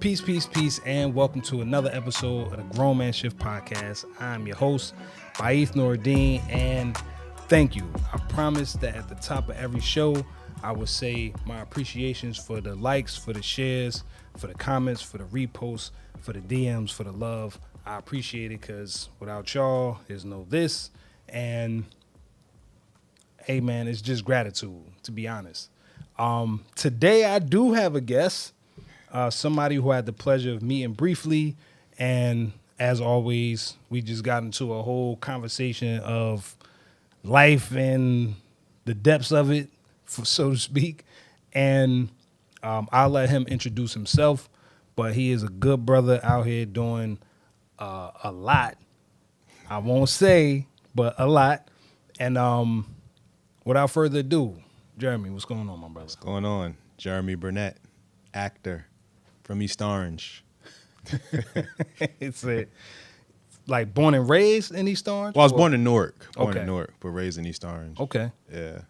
Peace, peace, peace, and welcome to another episode of the Grown Man Shift Podcast. I'm your host, Baith Noordin, and thank you. I promise that at the top of every show, I would say my appreciations for the likes, for the shares, for the comments, for the reposts, for the DMs, for the love. I appreciate it because without y'all, there's no this. And hey, man, it's just gratitude, to be honest. Today, I do have a guest. Somebody who I had the pleasure of meeting briefly, and as always, we just got into a whole conversation of life and the depths of it, so to speak. And I'll let him introduce himself, but he is a good brother out here doing a lot. I won't say, but a lot. And without further ado, Jeremy, what's going on, my brother? What's going on? Jeremy Burnett, actor from East Orange. It's like born and raised in East Orange? Well, I was born in Newark. Okay. But raised in East Orange. Okay. Yeah.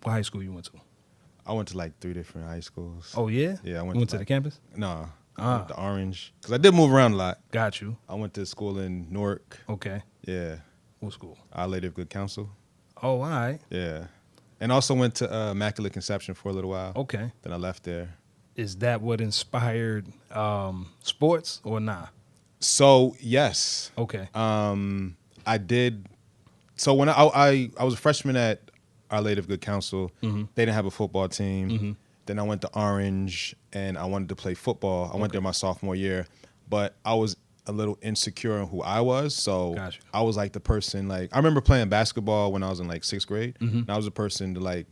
What high school you went to? I went to like 3 different high schools. Oh, yeah? Yeah, I You went to the campus? No. I went to Orange. Because I did move around a lot. Got you. I went to school in Newark. Okay. Yeah. What school? Our Lady of Good Counsel. Oh, all right. Yeah. And also went to Immaculate Conception for a little while. Okay. Then I left there. Is that what inspired sports or nah? So, yes. Okay. I did. So when I was a freshman at Our Lady of Good Counsel, Mm-hmm. they didn't have a football team. Mm-hmm. Then I went to Orange, and I wanted to play football. I went there my sophomore year, but I was a little insecure in who I was. So Gotcha. I was like the person, like, I remember playing basketball when I was in like 6th grade. Mm-hmm. And I was the person to like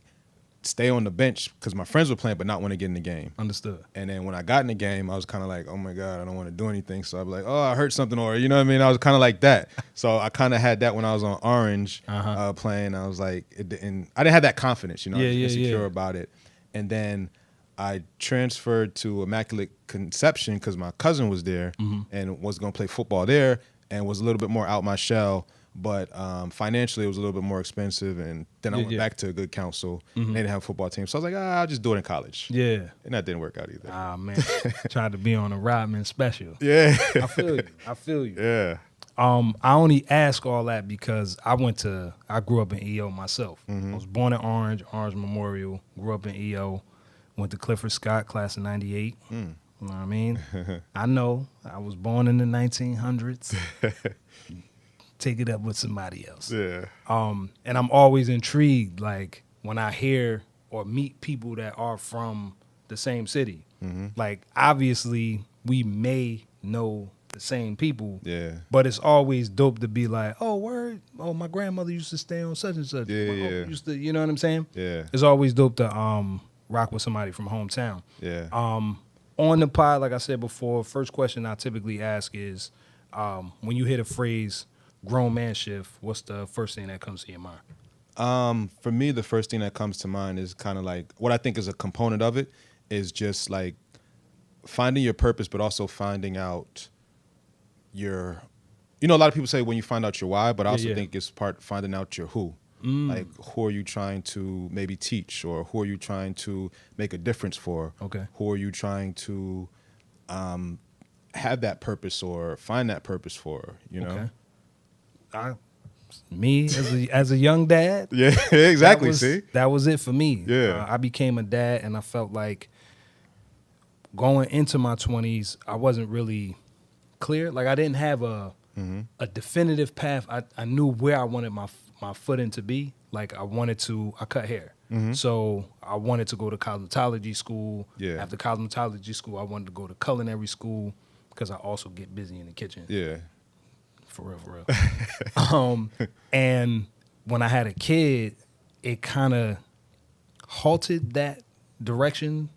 stay on the bench because my friends were playing, but not want to get in the game. Understood. And then when I got in the game, I was kind of like, oh my God, I don't want to do anything. So I'd be like, oh, I hurt something, or, you know what I mean? I was kind of like that. So I kind of had that when I was on Orange playing. I was like, I didn't have that confidence, you know, I was insecure about it. And then I transferred to Immaculate Conception because my cousin was there and was going to play football there and was a little bit more out my shell. But financially, it was a little bit more expensive. And then I went back to Good Counsel. They didn't have a football team. So I was like, I'll just do it in college. Yeah. And that didn't work out either. Ah, man. Tried to be on a Rodman special. Yeah. I feel you. Yeah. I only ask all that because I grew up in EO myself. I was born in Orange Memorial, grew up in EO, went to Clifford Scott, class of 98. You know what I mean? I know. I was born in the 1900s. Take it up with somebody else. Yeah. And I'm always intrigued, like, when I hear or meet people that are from the same city. Like, obviously, we may know the same people. Yeah. But it's always dope to be like, oh, word. Oh, my grandmother used to stay on such and such. Yeah, My yeah. uncle used to, you know what I'm saying? Yeah. It's always dope to rock with somebody from hometown. Yeah. On the pod, like I said before, first question I typically ask is, when you hear the phrase grown man shift, what's the first thing that comes to your mind? For me, the first thing that comes to mind is kind of like what I think is a component of it is just like finding your purpose, but also finding out your, you know, a lot of people say when you find out your why, but I also think it's part finding out your who. Like, who are you trying to maybe teach, or who are you trying to make a difference for? Okay. Who are you trying to have that purpose or find that purpose for, you know? Okay. Me as a young dad, Yeah, exactly. That was it for me. Yeah. I became a dad, and I felt like going into my 20s, I wasn't really clear. Like, I didn't have a definitive path. I knew where I wanted my footing to be. Like, I cut hair. So I wanted to go to cosmetology school. Yeah. After cosmetology school, I wanted to go to culinary school because I also get busy in the kitchen. Yeah. For real. And when I had a kid, it kind of halted that direction.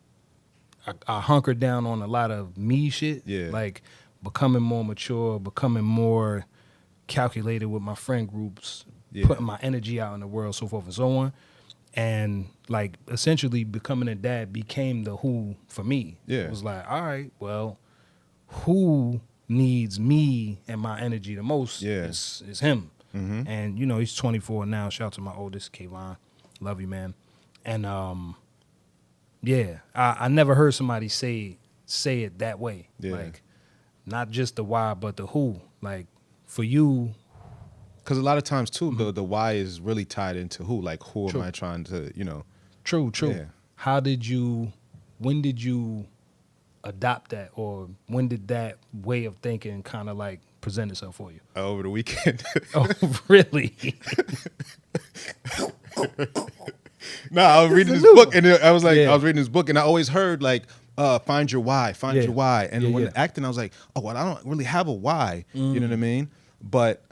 I hunkered down on a lot of me shit. Yeah. Like becoming more mature, becoming more calculated with my friend groups, putting my energy out in the world, so forth and so on. And like essentially becoming a dad became the who for me. Yeah. It was like, all right, well, who needs me and my energy the most is him. Mm-hmm. And, you know, he's 24 now. Shout out to my oldest, Kayvon. Love you, man. And, I never heard somebody say say it that way. Yeah. Like, not just the why, but the who. Like, for you. Because a lot of times, too, the why is really tied into who. Like, who True. am I trying to, True. Yeah. When did you adopt that? Or when did that way of thinking kind of like present itself for you? Over the weekend. Oh, really? No, I was reading this book, and I was like, Yeah. I was reading this book, and I always heard like, find your why, find Yeah. your why. And Yeah, when yeah. acting, I was like, oh, well, I don't really have a why. You know what I mean? But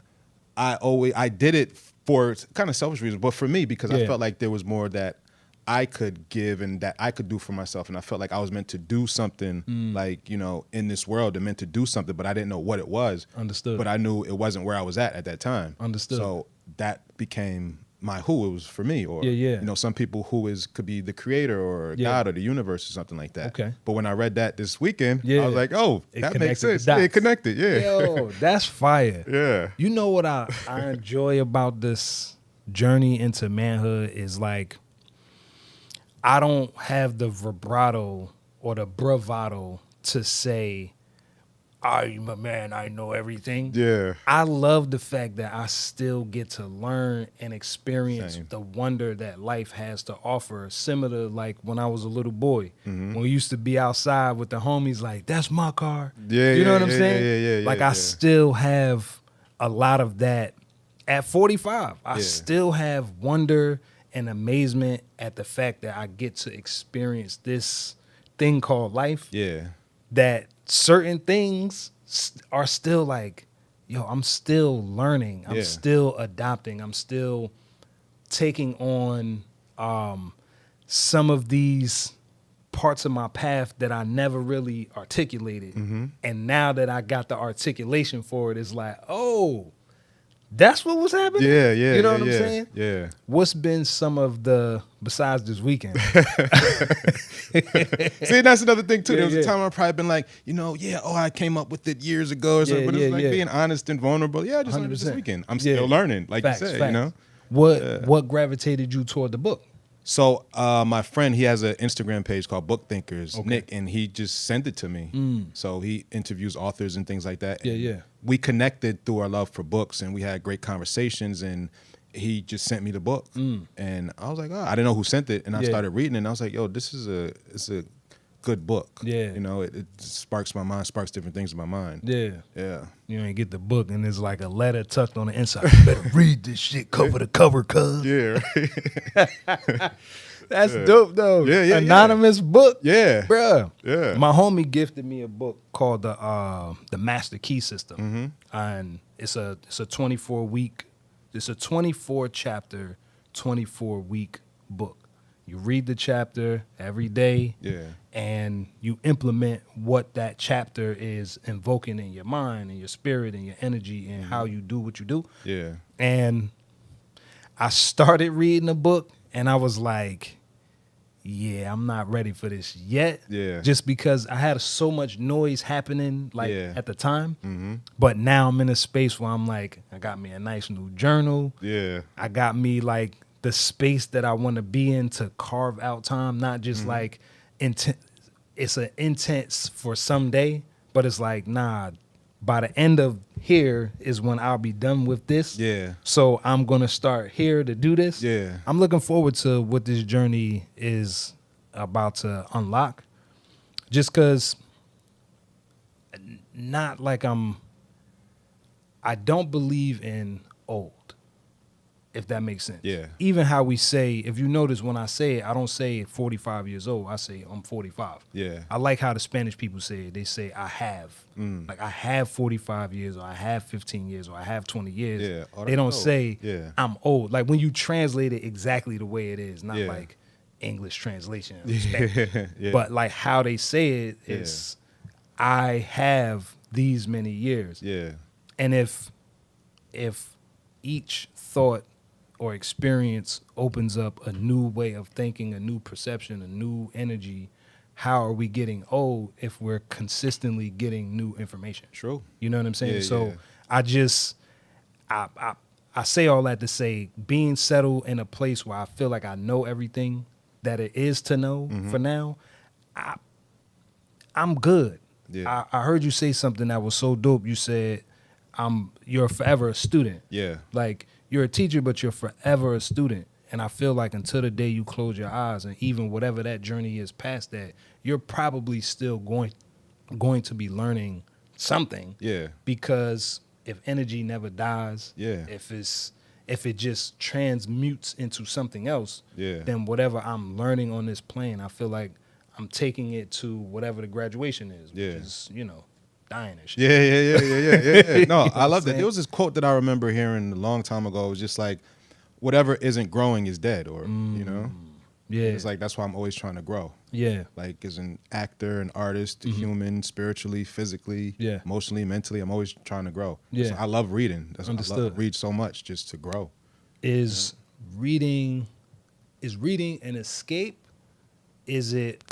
I did it for kind of selfish reasons, but for me, because I Yeah. felt like there was more that I could give and that I could do for myself. And I felt like I was meant to do something like, in this world, and meant to do something, but I didn't know what it was. Understood. But I knew it wasn't where I was at that time. Understood. So that became my who. It was for me. Or, Yeah. some people could be the creator or Yeah. God or the universe or something like that. Okay. But when I read that this weekend, Yeah. I was like, oh, It that connected makes the sense. Yeah, it dots. connected. Yeah. Yo, that's fire. Yeah. You know what I enjoy about this journey into manhood is like, I don't have the vibrato or the bravado to say, I'm a man, I know everything. Yeah. I love the fact that I still get to learn and experience Same. the wonder that life has to offer, similar like when I was a little boy. When we used to be outside with the homies, like, that's my car. Yeah, you know yeah, what I'm yeah, saying? yeah, like, yeah. I still have a lot of that at 45. I Yeah. still have wonder and amazement at the fact that I get to experience this thing called life. Yeah. That certain things are still like, yo, I'm still learning. I'm Yeah. still adopting. I'm still taking on some of these parts of my path that I never really articulated. And now that I got the articulation for it, it's like, oh, that's what was happening? Yeah. You know yeah, what I'm yeah, saying? Yeah. What's been some of the, besides this weekend? See, that's another thing too. Yeah, There was yeah. a time I've probably been like, I came up with it years ago or something. Yeah, But it's like yeah. being honest and vulnerable. Yeah, I just learned it this 100%. weekend. I'm Yeah. still learning, like Facts, you said, facts. What gravitated you toward the book? So my friend, he has an Instagram page called Book Thinkers, Okay. Nick, and he just sent it to me. So he interviews authors and things like that. Yeah, And yeah. We connected through our love for books, and we had great conversations, and he just sent me the book. And I was like, oh, I didn't know who sent it, and I Yeah. started reading it, and I was like, yo, it's a good book. Yeah. It sparks my mind, sparks different things in my mind. Yeah. Yeah. You ain't get the book and it's like a letter tucked on the inside. You better read this shit cover to cover, cuz. Yeah. Right. That's dope though. Yeah, yeah, Anonymous book. Yeah. Bruh. Yeah. My homie gifted me a book called the Master Key System. And it's a 24 chapter, 24 week book. You read the chapter every day. Yeah. And you implement what that chapter is invoking in your mind and your spirit and your energy and how you do what you do. Yeah. And I started reading the book and I was like, yeah, I'm not ready for this yet. Yeah. Just because I had so much noise happening Yeah. at the time. But now I'm in a space where I'm like, I got me a nice new journal. Yeah. I got me like the space that I want to be in to carve out time, not just like it's an intense for someday, but it's like, nah, by the end of here is when I'll be done with this. Yeah. So I'm going to start here to do this. Yeah. I'm looking forward to what this journey is about to unlock. Just because not like I don't believe in old, if that makes sense. Yeah. Even how we say, if you notice when I say it, I don't say 45 years old. I say I'm 45. Yeah. I like how the Spanish people say it. They say I have. Like I have 45 years or I have 15 years or I have 20 years. Yeah. Oh, They don't that's dope. say Yeah. I'm old. Like when you translate it exactly the way it is, not Yeah. like English translation. of Spanish. Yeah. But like how they say it is I have these many years. Yeah. And if each thought or experience opens up a new way of thinking, a new perception, a new energy, how are we getting old if we're consistently getting new information? True. You know what I'm saying? Yeah, So yeah. I say all that to say being settled in a place where I feel like I know everything that it is to know for now, I'm good. Yeah. I heard you say something that was so dope. You said, you're forever a student. Yeah. Like, you're a teacher, but you're forever a student. And I feel like until the day you close your eyes, and even whatever that journey is past that, you're probably still going to be learning something. Yeah. Because if energy never dies, Yeah. if it just transmutes into something else, Yeah. then whatever I'm learning on this plane, I feel like I'm taking it to whatever the graduation is, which is, dying and shit. Yeah. No, I love that. saying? There was this quote that I remember hearing a long time ago. It was just like, whatever isn't growing is dead, or, Yeah. It's like, that's why I'm always trying to grow. Yeah. Like, as an actor, an artist, a human, spiritually, physically, emotionally, mentally, I'm always trying to grow. Yeah. So I love reading. I Understood. read so much just to grow. Is reading an escape? Is it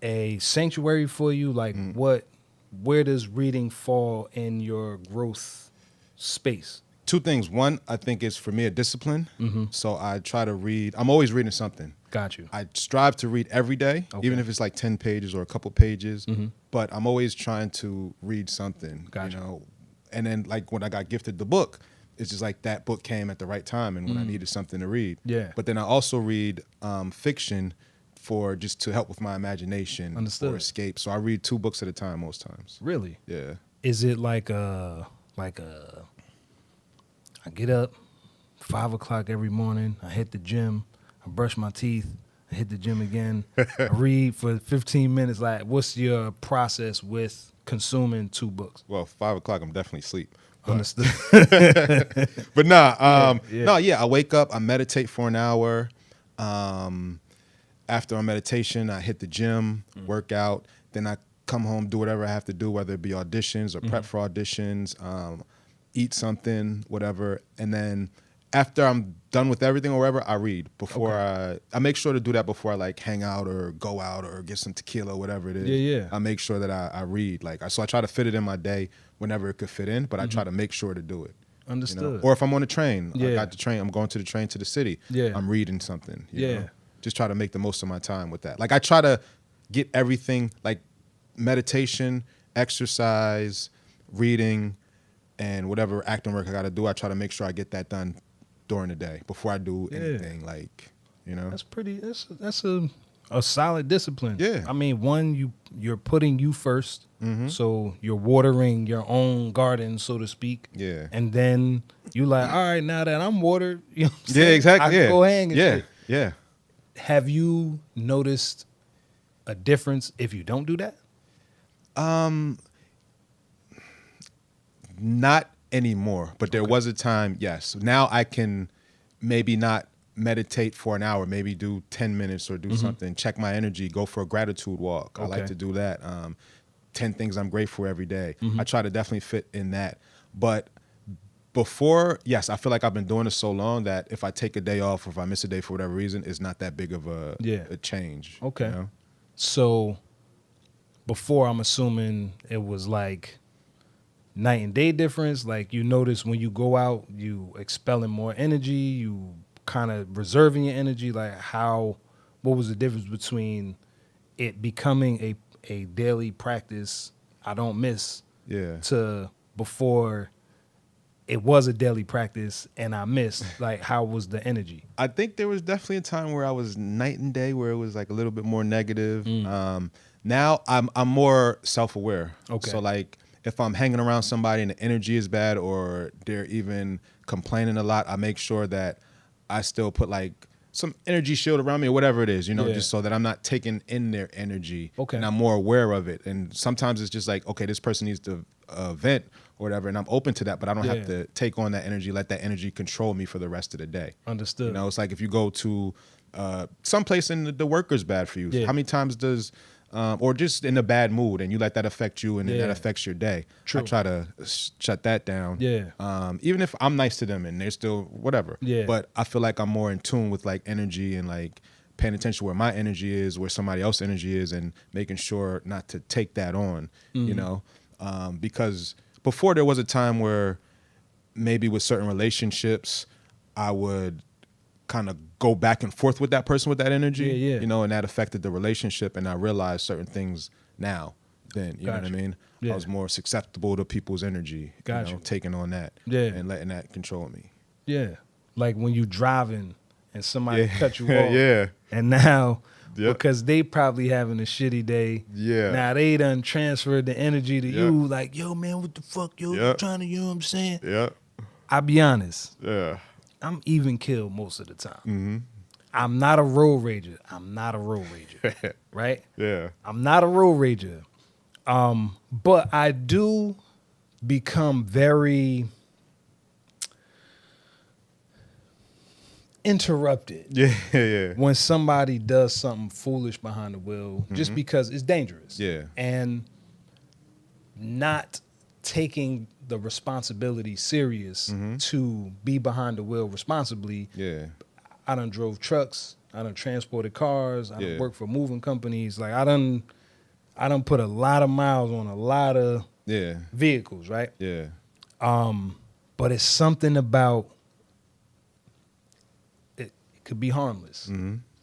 a sanctuary for you? Like, where does reading fall in your growth space? Two things. One, I think is for me a discipline. So I try to read. I'm always reading something. Got you. I strive to read every day, even if it's like 10 pages or a couple pages. But I'm always trying to read something. Gotcha. And then, like, when I got gifted the book, it's just like that book came at the right time and when I needed something to read. Yeah. But then I also read fiction for just to help with my imagination. Understood. Or escape. So I read 2 books at a time most times. Really? Yeah. Is it like I get up 5 o'clock every morning, I hit the gym, I brush my teeth, I hit the gym again, I read for 15 minutes. Like, what's your process with consuming 2 books? Well, 5 o'clock, I'm definitely asleep. Understood. But nah, Yeah. I wake up, I meditate for an hour. After my meditation, I hit the gym, work out, then I come home, do whatever I have to do, whether it be auditions or prep for auditions, eat something, whatever. And then after I'm done with everything or whatever, I read before I make sure to do that before I like hang out or go out or get some tequila or whatever it is. Yeah. I make sure that I read. So I try to fit it in my day whenever it could fit in, but I try to make sure to do it. Understood. Or if I'm on a train, I Yeah. got the train, I'm going to the train to the city. Yeah. I'm reading something. you Yeah. know? Just try to make the most of my time with that. Like, I try to get everything, like meditation, exercise, reading, and whatever acting work I got to do. I try to make sure I get that done during the day before I do anything. That's pretty. That's a solid discipline. Yeah. I mean, one, you're putting you first, so you're watering your own garden, so to speak. Yeah. And then you like, all right, now that I'm watered, you know what I'm Yeah, saying? exactly. I can go hang and shit. Yeah. Have you noticed a difference if you don't do that? Not anymore, but there was a time, yes. Now I can maybe not meditate for an hour, maybe do 10 minutes or do something, check my energy, go for a gratitude walk. I like Okay. to do that. 10 things I'm grateful for every day. I try to definitely fit in that. But before, yes, I feel like I've been doing this so long that if I take a day off or if I miss a day for whatever reason, it's not that big of a change. Okay. You know? So before, I'm assuming it was like night and day difference. Like, you notice when you go out, you expelling more energy, you kind of reserving your energy. Like, what was the difference between it becoming a daily practice I don't miss Yeah. to before it was a daily practice and I missed? Like, how was the energy? I think there was definitely a time where I was night and day, where it was like a little bit more negative. Now I'm more self-aware. Okay. So like, if I'm hanging around somebody and the energy is bad or they're even complaining a lot, I make sure that I still put like some energy shield around me or whatever it is, just so that I'm not taking in their energy. Okay. And I'm more aware of it. And sometimes it's just like, okay, this person needs to vent or whatever, and I'm open to that, but I don't have to take on that energy, let that energy control me for the rest of the day. Understood. It's like if you go to someplace and the worker's bad for you. Yeah. How many times does, or just in a bad mood and you let that affect you and then that affects your day? True. I try to shut that down. Yeah. Even if I'm nice to them and they're still whatever. Yeah. But I feel like I'm more in tune with like energy and like paying attention where my energy is, where somebody else's energy is, and making sure not to take that on, because before there was a time where maybe with certain relationships, I would kind of go back and forth with that person with that energy. Yeah. You know, and that affected the relationship. And I realized certain things now. Then you know what I mean. Yeah. I was more susceptible to people's energy. Got you know, you. taking on that. Yeah. And letting that control me. Yeah. Like when you driving and somebody cut you off. Yeah. And now, Yep. because they probably having a shitty day. Yeah. Now they done transferred the energy to Yep. you. Like, yo, man, what the fuck? Yo, you Yep. trying to, you know what I'm saying? Yeah. I'll be honest. Yeah. I'm even killed most of the time. Mm-hmm. I'm not a road rager. Right? Yeah. I'm not a road rager. But I do become very interrupted Yeah. when somebody does something foolish behind the wheel just because it's dangerous. Yeah. And not taking the responsibility serious to be behind the wheel responsibly. Yeah. I done drove trucks. I done transported cars. I done Yeah. worked for moving companies. Like I done put a lot of miles on a lot of Yeah. vehicles, right? Yeah. But it's something about it could be harmless.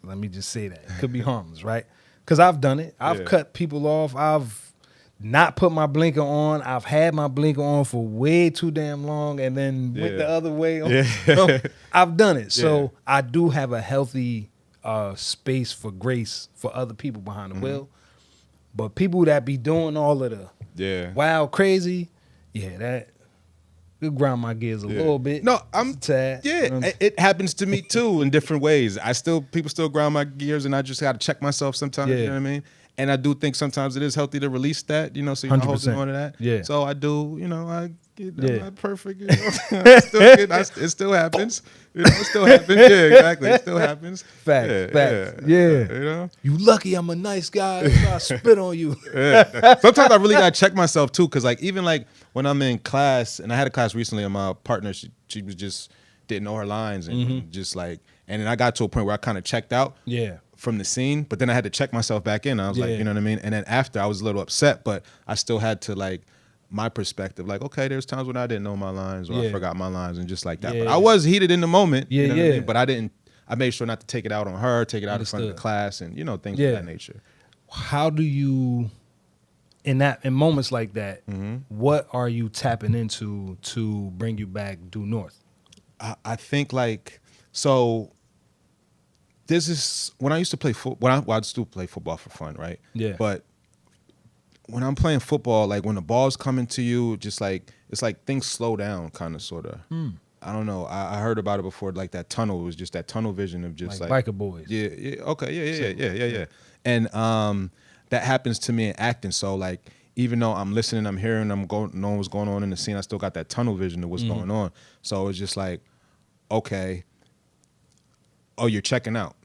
Let me just say that. It could be harmless, right? Because I've done it. I've cut people off. I've not put my blinker on. I've had my blinker on for way too damn long and then went the other way. Yeah. I've done it. So I do have a healthy space for grace for other people behind the wheel. But people that be doing all of the wild crazy, that it'll grind my gears a little bit. No, I'm a tad. It happens to me too in different ways. People still grind my gears, and I just got to check myself sometimes. You know what I mean? And I do think sometimes it is healthy to release that, you know, so you're not holding 100%. on to that. Yeah. So I do, you know, I'm not perfect. You know? It still happens. You know, it still happens. Yeah, exactly. It still happens. Facts. You know? You lucky I'm a nice guy. I spit on you. Sometimes I really got to check myself too, because like even like when I'm in class, and I had a class recently, and my partner, she was just didn't know her lines and just like, and then I got to a point where I kind of checked out. Yeah. From the scene, but then I had to check myself back in. I was like, you know what I mean? And then after, I was a little upset, but I still had to like my perspective, like, okay, there's times when I didn't know my lines or I forgot my lines and just like that. But I was heated in the moment, you know what I mean? But I made sure not to take it out on her, take it out in front of the class and, you know, things of that nature. How do you, in moments like that, what are you tapping into to bring you back due north? I think like, so this is when I used to play football. I still play football for fun, right? Yeah. But when I'm playing football, like when the ball's coming to you, just like it's like things slow down, kind of, sort of. I don't know. I heard about it before. Like that tunnel, it was just that tunnel vision of just like biker boys. Yeah. Okay. Yeah. And that happens to me in acting. So like, even though I'm listening, I'm hearing, knowing what's going on in the scene, I still got that tunnel vision of what's going on. So it's just like, okay. Oh, you're checking out.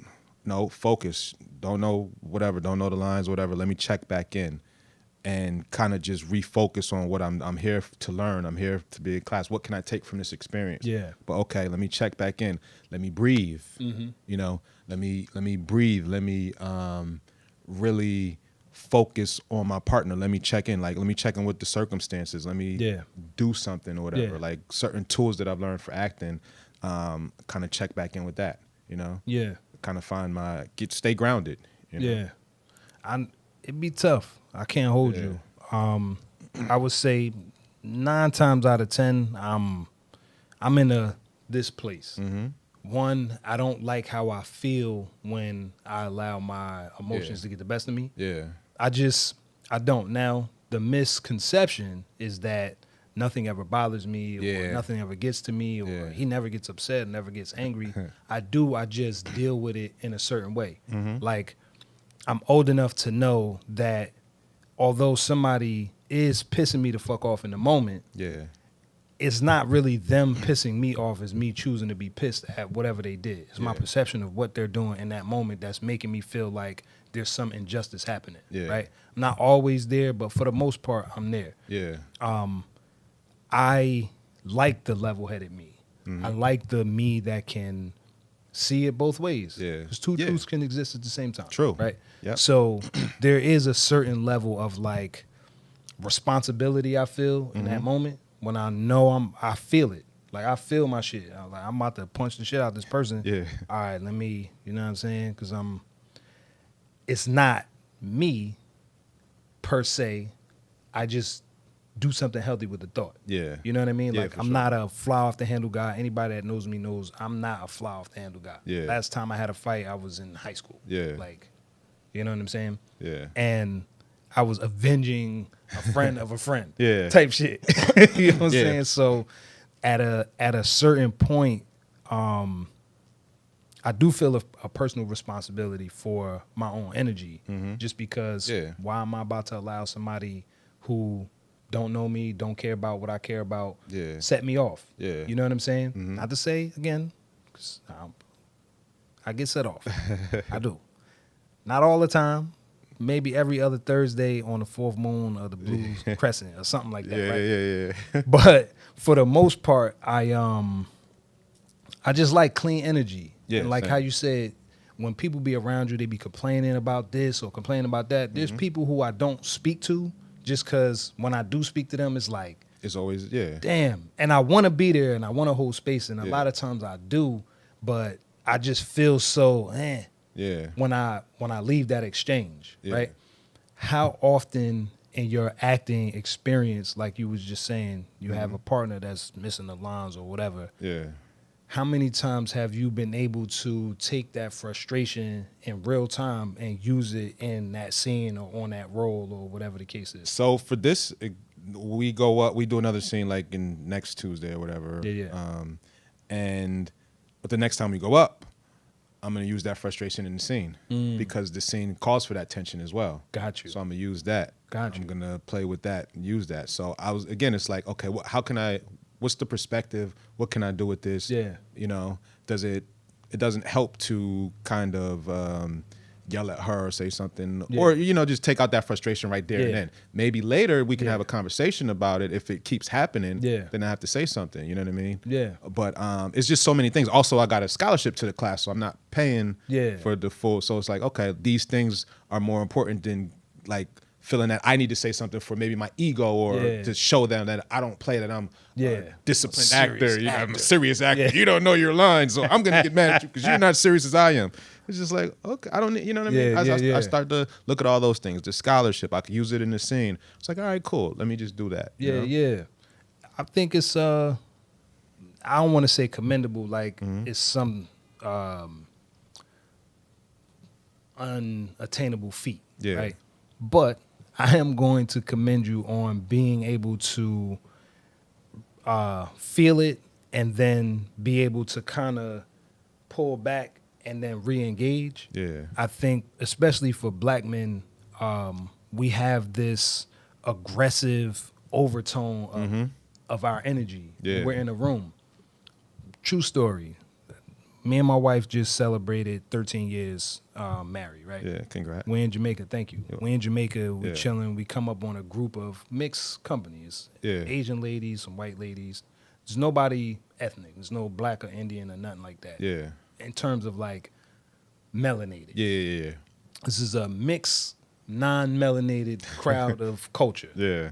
No, focus. Don't know whatever. Don't know the lines, whatever. Let me check back in and kind of just refocus on what I'm here to learn. I'm here to be in class. What can I take from this experience? Yeah. But okay, let me check back in. Let me breathe. You know, let me breathe. Let me really focus on my partner. Let me check in. Like, let me check in with the circumstances. Let me do something or whatever. Yeah. Like certain tools that I've learned for acting, kind of check back in with that. You know, kind of find stay grounded. You know? Yeah, it'd be tough. I can't hold you. I would say 9 times out of 10, I'm in this place. One, I don't like how I feel when I allow my emotions to get the best of me. Yeah, I don't. Now the misconception is that nothing ever bothers me or nothing ever gets to me or he never gets upset, never gets angry. I just deal with it in a certain way. Like I'm old enough to know that although somebody is pissing me the fuck off in the moment, it's not really them pissing me off, it's me choosing to be pissed at whatever they did. It's my perception of what they're doing in that moment that's making me feel like there's some injustice happening, right? I'm not always there, but for the most part, I'm there. I like the level-headed me. I like the me that can see it both ways. Because two truths can exist at the same time. True. Right? Yep. So there is a certain level of like responsibility I feel in that moment when I know I feel it. Like, I feel my shit. I'm about to punch the shit out of this person. Yeah. All right, let me, you know what I'm saying? Because it's not me per se. I just do something healthy with the thought. Yeah. You know what I mean? Yeah, Like, for I'm sure. not a fly off the handle guy. Anybody that knows me knows I'm not a fly off the handle guy. Yeah. Last time I had a fight, I was in high school. Yeah. Like, you know what I'm saying? Yeah. And I was avenging a friend of a friend. Yeah. Type shit. You know what I'm Yeah. saying? So at a certain point, I do feel a personal responsibility for my own energy, just because why am I about to allow somebody who don't know me, don't care about what I care about, set me off? Yeah. You know what I'm saying? Not to say, again, 'cause I get set off. I do. Not all the time. Maybe every other Thursday on the fourth moon of the Blues Crescent or something like that, right? Yeah. But for the most part, I just like clean energy. Yeah, And like same. how you said, when people be around you, they be complaining about this or complaining about that. There's people who I don't speak to just because when I do speak to them, it's like, It's always, damn. And I want to be there and I want to hold space. And a Yeah. lot of times I do, but I just feel so, Yeah. when I leave that exchange, Yeah. right? How often in your acting experience, like you was just saying, you have a partner that's missing the lines or whatever. Yeah. How many times have you been able to take that frustration in real time and use it in that scene or on that role or whatever the case is? So for this, we go up, we do another scene like in next Tuesday or whatever. Yeah. But the next time we go up, I'm going to use that frustration in the scene because the scene calls for that tension as well. Got you. So I'm going to use that. Got you. I'm going to play with that and use that. So it's like, okay, how can what's the perspective? What can I do with this? Yeah. You know, it doesn't help to kind of yell at her or say something or, just take out that frustration right there and then. Maybe later we can have a conversation about it. If it keeps happening, then I have to say something. You know what I mean? Yeah. But it's just so many things. Also, I got a scholarship to the class, so I'm not paying for the full. So it's like, okay, these things are more important than like feeling that I need to say something for maybe my ego or to show them that I don't play, that I'm a disciplined actor. I'm a serious actor. Yeah. You don't know your lines, so I'm gonna get mad at you because you're not as serious as I am. It's just like, okay, I don't need, you know what I mean? I start to look at all those things. The scholarship, I could use it in the scene. It's like, all right, cool. Let me just do that. you know? Yeah. I think it's I don't want to say commendable, like it's some unattainable feat. Yeah. Right. But I am going to commend you on being able to feel it and then be able to kind of pull back and then re-engage. Yeah. I think, especially for black men, we have this aggressive overtone of our energy. Yeah. We're in a room. True story. Me and my wife just celebrated 13 years married, right? Yeah, congrats. We're in Jamaica, thank you. We're in Jamaica, we're Yeah. chilling. We come up on a group of mixed companies. Yeah. Asian ladies, some white ladies. There's nobody ethnic. There's no black or Indian or nothing like that. Yeah. In terms of like melanated. Yeah. This is a mixed, non-melanated crowd of culture. Yeah.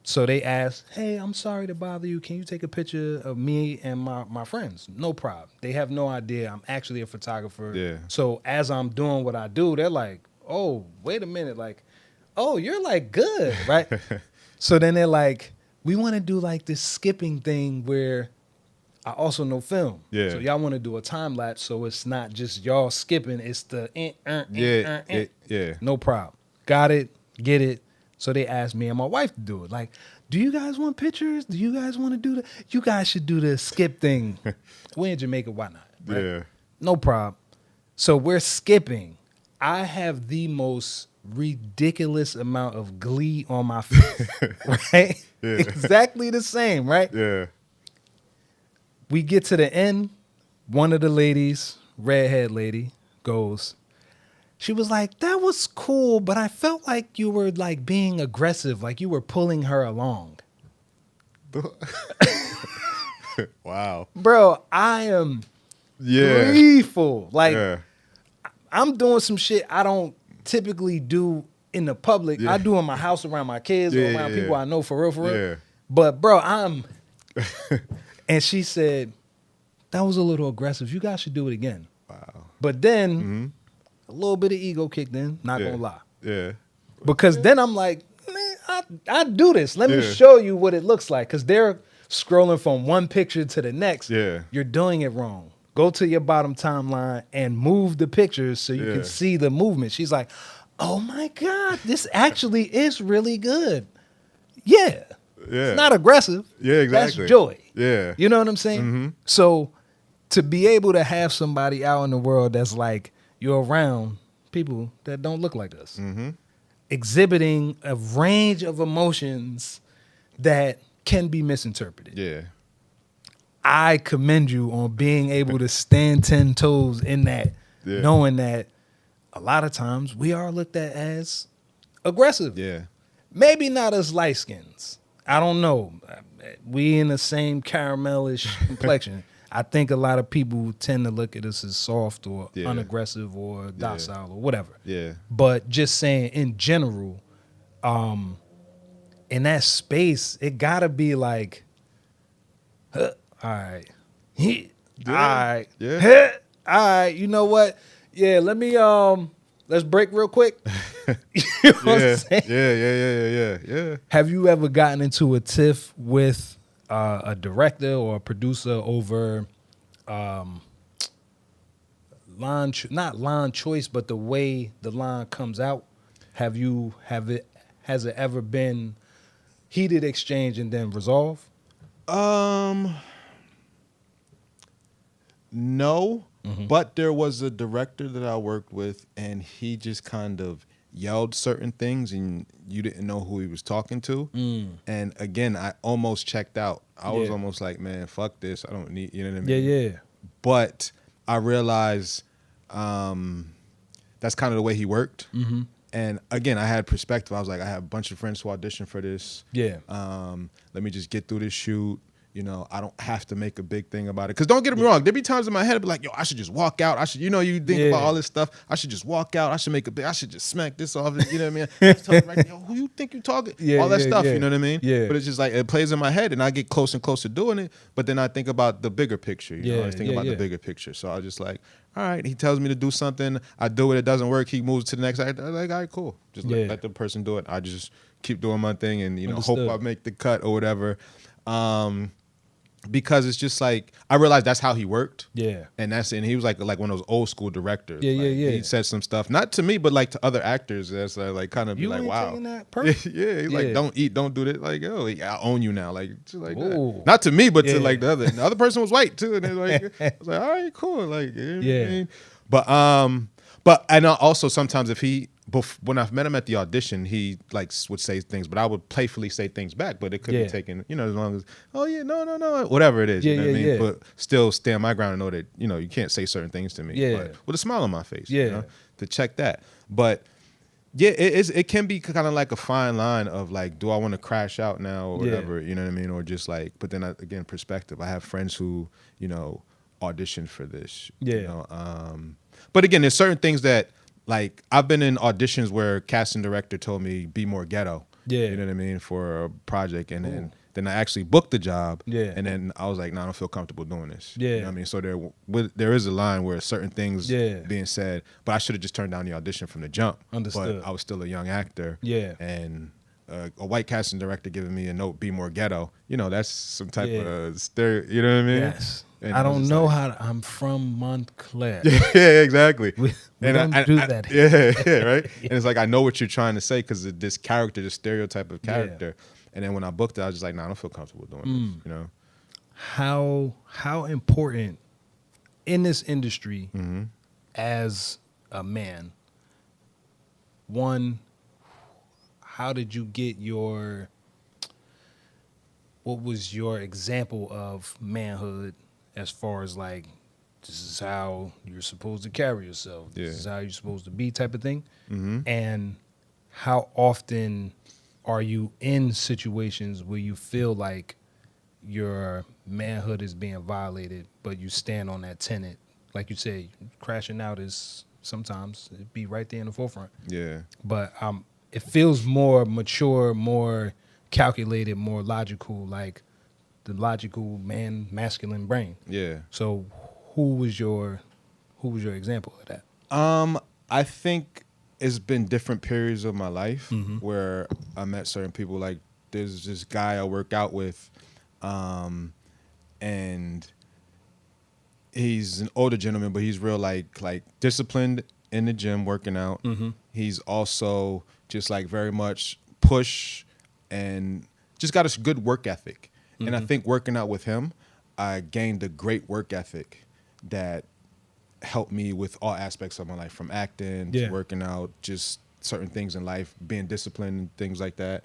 So they asked, hey, I'm sorry to bother you. Can you take a picture of me and my friends? No problem. They have no idea I'm actually a photographer. Yeah. So as I'm doing what I do, they're like, oh, wait a minute. Like, oh, you're like good, right? So then they're like, we want to do like this skipping thing where I also know film. Yeah. So y'all want to do a time lapse so it's not just y'all skipping. It's the Yeah. No problem. Got it. Get it. So they asked me and my wife to do it. Like, do you guys want pictures? Do you guys want to do the? You guys should do the skip thing. We're in Jamaica. Why not? Right? Yeah. No problem. So we're skipping. I have the most ridiculous amount of glee on my face. Right? Yeah. Exactly the same, right? Yeah. We get to the end. One of the ladies, redhead lady, goes, she was like, that was cool, but I felt like you were like being aggressive, like you were pulling her along. Wow. Bro, I am gleeful. Like, I'm doing some shit I don't typically do in the public. Yeah. I do in my house around my kids or around people I know for real. Yeah. But bro, I'm And she said, that was a little aggressive. You guys should do it again. Wow. But then a little bit of ego kicked in, not gonna lie. Yeah. Because then I'm like, man, I do this. Let me Yeah. show you what it looks like. Because they're scrolling from one picture to the next. Yeah. You're doing it wrong. Go to your bottom timeline and move the pictures so you can see the movement. She's like, oh my God, this actually is really good. Yeah. Yeah. It's not aggressive. Yeah, exactly. That's joy. Yeah. You know what I'm saying? Mm-hmm. So to be able to have somebody out in the world that's like, you're around people that don't look like us, exhibiting a range of emotions that can be misinterpreted. Yeah. I commend you on being able to stand 10 toes in that, knowing that a lot of times we are looked at as aggressive. Yeah. Maybe not as light skins. I don't know. We in the same caramelish complexion. I think a lot of people tend to look at us as soft or unaggressive or docile or whatever. Yeah. But just saying in general, in that space, it gotta be like, all right, all right, Yeah. all right. You know what? Yeah, let me let's break real quick. You know what I'm saying? Yeah. Have you ever gotten into a tiff with a director or a producer over not line choice, but the way the line comes out? Has it ever been heated exchange and then resolved? No, but there was a director that I worked with, and he just kind of yelled certain things, and you didn't know who he was talking to. And again, I almost checked out. I was almost like, man, fuck this. I don't need, you know what I mean? Yeah. But I realized that's kind of the way he worked. And again, I had perspective. I was like, I have a bunch of friends who audition for this. Yeah. Let me just get through this shoot. You know, I don't have to make a big thing about it. Because don't get me wrong, there be times in my head I'd be like, yo, I should just walk out. I should, you know, you think about all this stuff. I should just walk out. I should make a big, I should just smack this off. You know what I mean? I tell them, right, yo, who you think you talking? All that stuff, you know what I mean? Yeah. But it's just like, it plays in my head and I get close and closer doing it. But then I think about the bigger picture. You know, I just think about the bigger picture. So I was just like, all right, he tells me to do something. I do it. It doesn't work. He moves to the next act. I'm like, all right, cool. Just let the person do it. I just keep doing my thing and, you know, hope I make the cut or whatever. Because it's just like I realized that's how he worked. Yeah. And he was like one of those old school directors. Yeah. He said some stuff, not to me, but like to other actors that's like kind of be like, wow. He's like, don't eat, don't do this. Like, oh, I own you now. Like, just like that. Not to me, but to like the other person was white too. And it was like, I was like, all right, cool. Like, you know what I mean? But and also sometimes when I've met him at the audition, he like would say things, but I would playfully say things back. But it could be taken, you know, as long as, oh yeah, no, whatever it is, you know what I mean? But still stand my ground and know that, you know, you can't say certain things to me, but with a smile on my face, you know, to check that. But yeah, it can be kind of like a fine line of like, do I want to crash out now or whatever, you know what I mean? Or just like, but then again, perspective. I have friends who, you know, auditioned for this, you know. But again, there's certain things that, like, I've been in auditions where casting director told me be more ghetto. Yeah. You know what I mean? For a project. And then I actually booked the job. Yeah. And then I was like, no, I don't feel comfortable doing this. Yeah. You know what I mean? So there is a line where certain things being said, but I should have just turned down the audition from the jump. Understood. But I was still a young actor. Yeah. And a white casting director giving me a note, be more ghetto, you know, that's some type of stereo, you know what I mean? Yes. And I don't know like, I'm from Montclair. Yeah, exactly. We don't do that. Yeah, right? And it's like, I know what you're trying to say because this character, this stereotype of character. And then when I booked it, I was just like, nah, I don't feel comfortable doing this, you know? How important in this industry as a man, one, how did you get what was your example of manhood as far as like, this is how you're supposed to carry yourself, this is how you're supposed to be type of thing? And how often are you in situations where you feel like your manhood is being violated, but you stand on that tenet? Like you say, crashing out is sometimes it'd be right there in the forefront. Yeah. But it feels more mature, more calculated, more logical, like the logical masculine brain. Yeah. So who was your example of that? I think it's been different periods of my life Mm-hmm. where I met certain people. Like there's this guy I work out with, and he's an older gentleman, but he's real like disciplined in the gym working out. Mm-hmm. He's also just like very much push and just got a good work ethic. And I think working out with him, I gained a great work ethic that helped me with all aspects of my life, from acting to working out, just certain things in life, being disciplined and things like that.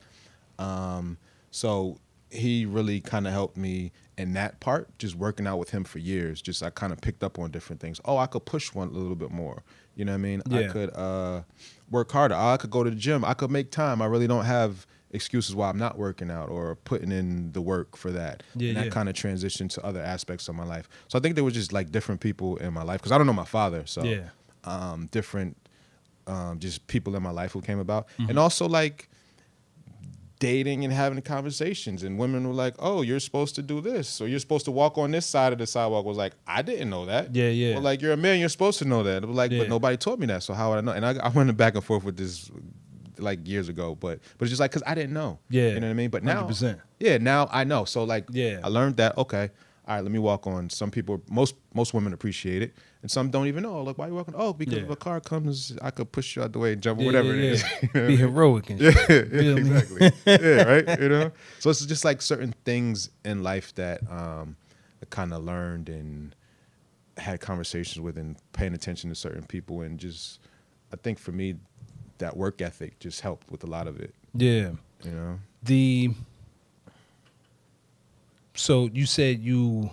So he really kind of helped me in that part, just working out with him for years. Just I kind of picked up on different things. Oh, I could push one a little bit more. You know what I mean? Yeah. I could work harder. I could go to the gym. I could make time. I really don't have excuses why I'm not working out or putting in the work for that. And that kind of transitioned to other aspects of my life. So I think there was just like different people in my life, because I don't know my father. So different just people in my life who came about. And also like dating and having conversations, and women were like, oh, you're supposed to do this, or you're supposed to walk on this side of the sidewalk. I was like, I didn't know that. Well, like, you're a man, you're supposed to know that. It was like, but nobody taught me that, so how would I know? And I went back and forth with this like years ago, but it's just like, because I didn't know. You know what I mean? But now 100%. Now I know. So like I learned that, okay, all right, let me walk on. Some people, most women appreciate it, and some don't even know. Like, why are you walking? Oh, because if a car comes, I could push you out the way and jump or whatever it is. Be heroic and shit. Exactly. Right. You know. So it's just like certain things in life that I kind of learned and had conversations with, and paying attention to certain people, and just I think for me, that work ethic just helped with a lot of it. Yeah. You know. So you said you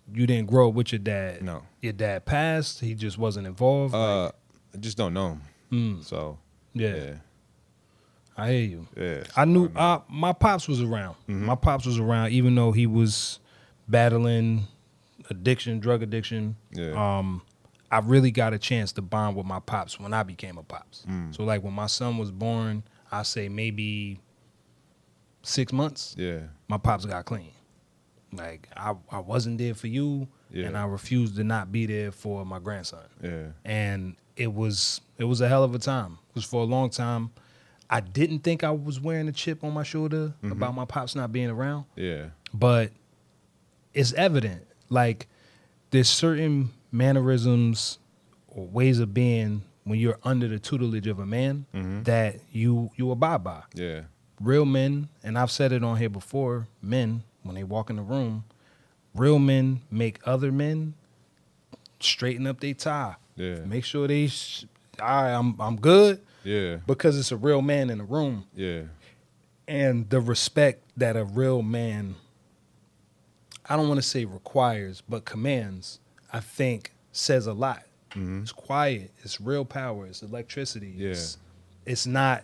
didn't grow up with your dad. No. Your dad passed. He just wasn't involved. I just don't know him. So yeah. I hear you. Yeah. I knew my pops was around. My pops was around, even though he was battling addiction, drug addiction. Yeah. I really got a chance to bond with my pops when I became a pops. So like when my son was born, I say maybe 6 months. Yeah. My pops got clean. Like I wasn't there for you, and I refused to not be there for my grandson. Yeah. And it was a hell of a time. Because for a long time, I didn't think I was wearing a chip on my shoulder about my pops not being around. Yeah. But it's evident. Like there's certain mannerisms or ways of being when you're under the tutelage of a man that you abide by. Yeah. Real men, and I've said it on here before, men, when they walk in the room, real men make other men straighten up their tie. Yeah. Make sure they, all right, I'm good. Yeah. Because it's a real man in the room. Yeah. And the respect that a real man, I don't want to say requires, but commands, I think says a lot. It's quiet. It's real power. It's electricity. Yeah. It's not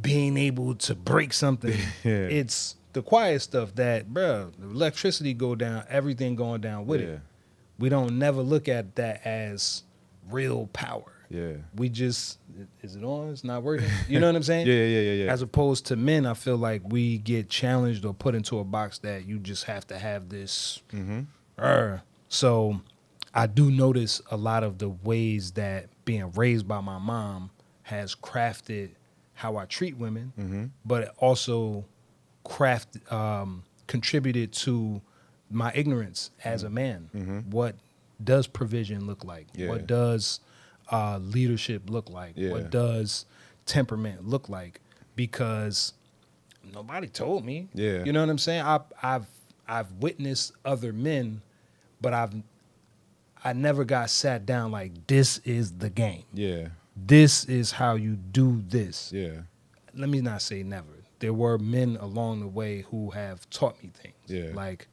being able to break something. It's the quiet stuff that, bro, the electricity go down, everything going down with it. We don't never look at that as real power. Yeah. We just, is it on? It's not working. You know what I'm saying? Yeah. As opposed to men, I feel like we get challenged or put into a box that you just have to have this. So I do notice a lot of the ways that being raised by my mom has crafted how I treat women, but it also contributed to my ignorance as a man. What does provision look like? What does leadership look like? What does temperament look like? Because nobody told me. You know what I'm saying? I've witnessed other men, but I never got sat down like, this is the game. This is how you do this. Let me not say never. There were men along the way who have taught me things. Like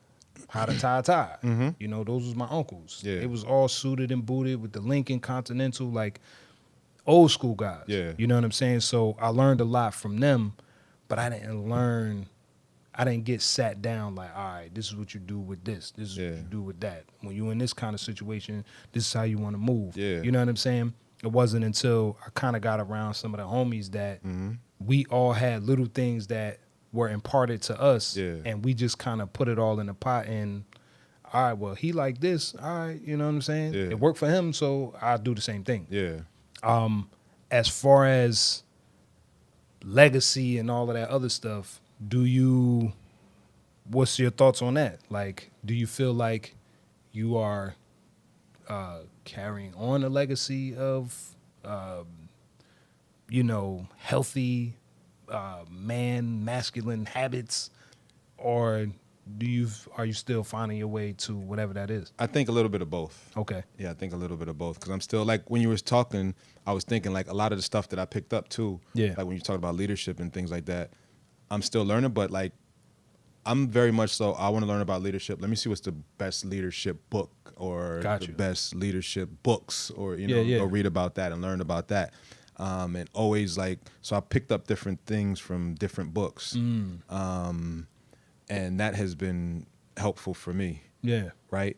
how to tie a tie. You know, those was my uncles. It was all suited and booted with the Lincoln Continental, like old school guys. You know what I'm saying? So I learned a lot from them, but I didn't get sat down like, all right, this is what you do with this. This is what you do with that. When you're in this kind of situation, this is how you want to move. You know what I'm saying? It wasn't until I kind of got around some of the homies that we all had little things that were imparted to us, Yeah. and we just kind of put it all in a pot and, all right, well, he like this, all right, you know what I'm saying? Yeah. It worked for him, so I'll do the same thing. Yeah. As far as legacy and all of that other stuff, what's your thoughts on that? Like, do you feel like you are carrying on a legacy of, healthy masculine habits, or are you still finding your way to whatever that is? I think a little bit of both. Okay. Yeah, I think a little bit of both, because I'm still, like, when you was talking, I was thinking, like, a lot of the stuff that I picked up too. Yeah. Like when you talk about leadership and things like that, I'm still learning, but like, I'm very much so, I want to learn about leadership. Let me see what's the best leadership book or the best leadership books, or, go read about that and learn about that. And always, like, so I picked up different things from different books. And that has been helpful for me. Yeah. Right.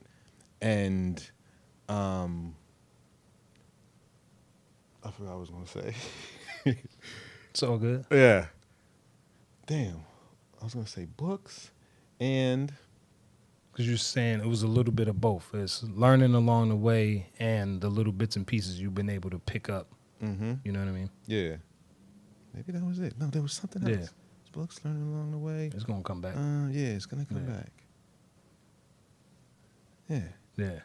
And I forgot what I was going to say. It's all good. Yeah. Damn. I was going to say books and... Because you're saying it was a little bit of both. It's learning along the way and the little bits and pieces you've been able to pick up. Mm-hmm. You know what I mean? Yeah. Maybe that was it. No, there was something else. Yeah. Books, learning along the way. It's going to come back. Yeah, it's going to come back. Yeah. Yeah.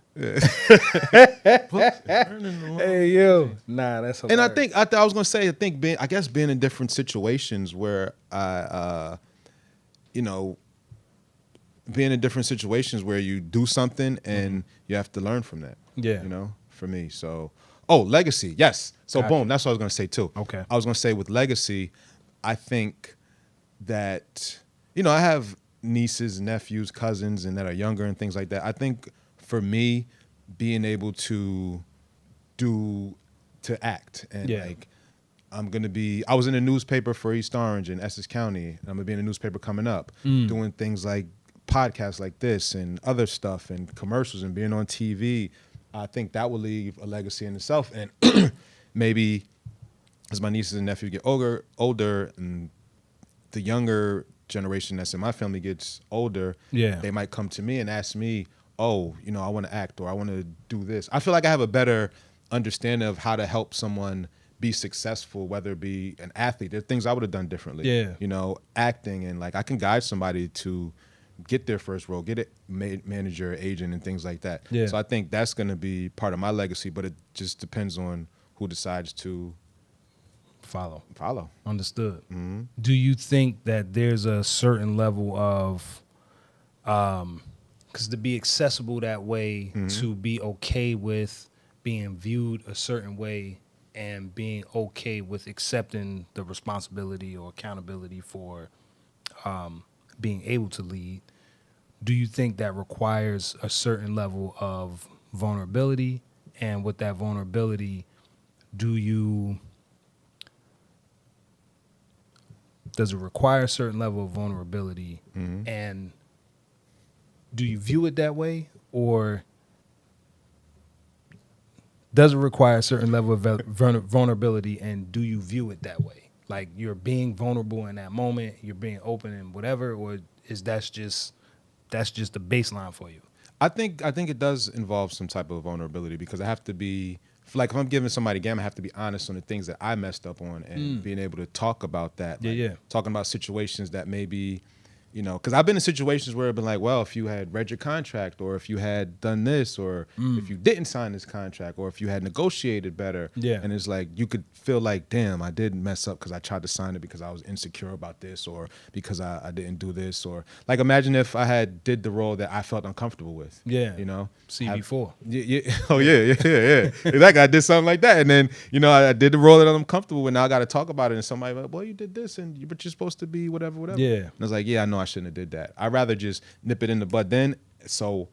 Books, learning along. Hey, yo. Nah, that's hilarious. And I was going to say, I think being in different situations where being in different situations where you do something and you have to learn from that. Yeah. For me. So, legacy. Yes. So, Gotcha. boom. That's what I was going to say too. Okay. I was going to say with legacy, I think that, I have nieces, nephews, cousins, and that are younger and things like that. I think for me, being able to act and like, I was in a newspaper for East Orange in Essex County, and I'm going to be in a newspaper coming up, doing things like podcasts like this and other stuff and commercials and being on TV. I think that will leave a legacy in itself. And maybe as my nieces and nephews get older and the younger generation that's in my family gets older, they might come to me and ask me, I want to act, or I want to do this. I feel like I have a better understanding of how to help someone be successful, whether it be an athlete. There are things I would have done differently. Yeah. Acting, and like I can guide somebody to get their first role, get a manager, agent, and things like that. Yeah. So I think that's going to be part of my legacy, but it just depends on who decides to follow. Understood. Mm-hmm. Do you think that there's a certain level of, because to be accessible that way, to be okay with being viewed a certain way and being okay with accepting the responsibility or accountability for being able to lead, do you think that requires a certain level of vulnerability? And with that vulnerability, does it require a certain level of vulnerability? And do you view it that way, or does it require a certain level of vulnerability, and do you view it that way? Like you're being vulnerable in that moment, you're being open and whatever, or is that's just the baseline for you? I think it does involve some type of vulnerability, because I have to be, like, if I'm giving somebody a game, I have to be honest on the things that I messed up on, and being able to talk about that. Talking about situations that maybe, because I've been in situations where I've been like, well, if you had read your contract, or if you had done this, or if you didn't sign this contract, or if you had negotiated better. And it's like, you could feel like, damn, I did mess up because I tried to sign it because I was insecure about this, or because I didn't do this, or like, imagine if I had did the role that I felt uncomfortable with. CB4. Exactly. I did something like that, and then I did the role that I'm uncomfortable with. Now I got to talk about it, and somebody like, well, you did this, but you're supposed to be whatever. And I was like, yeah, I know I shouldn't have did that. I'd rather just nip it in the bud then. So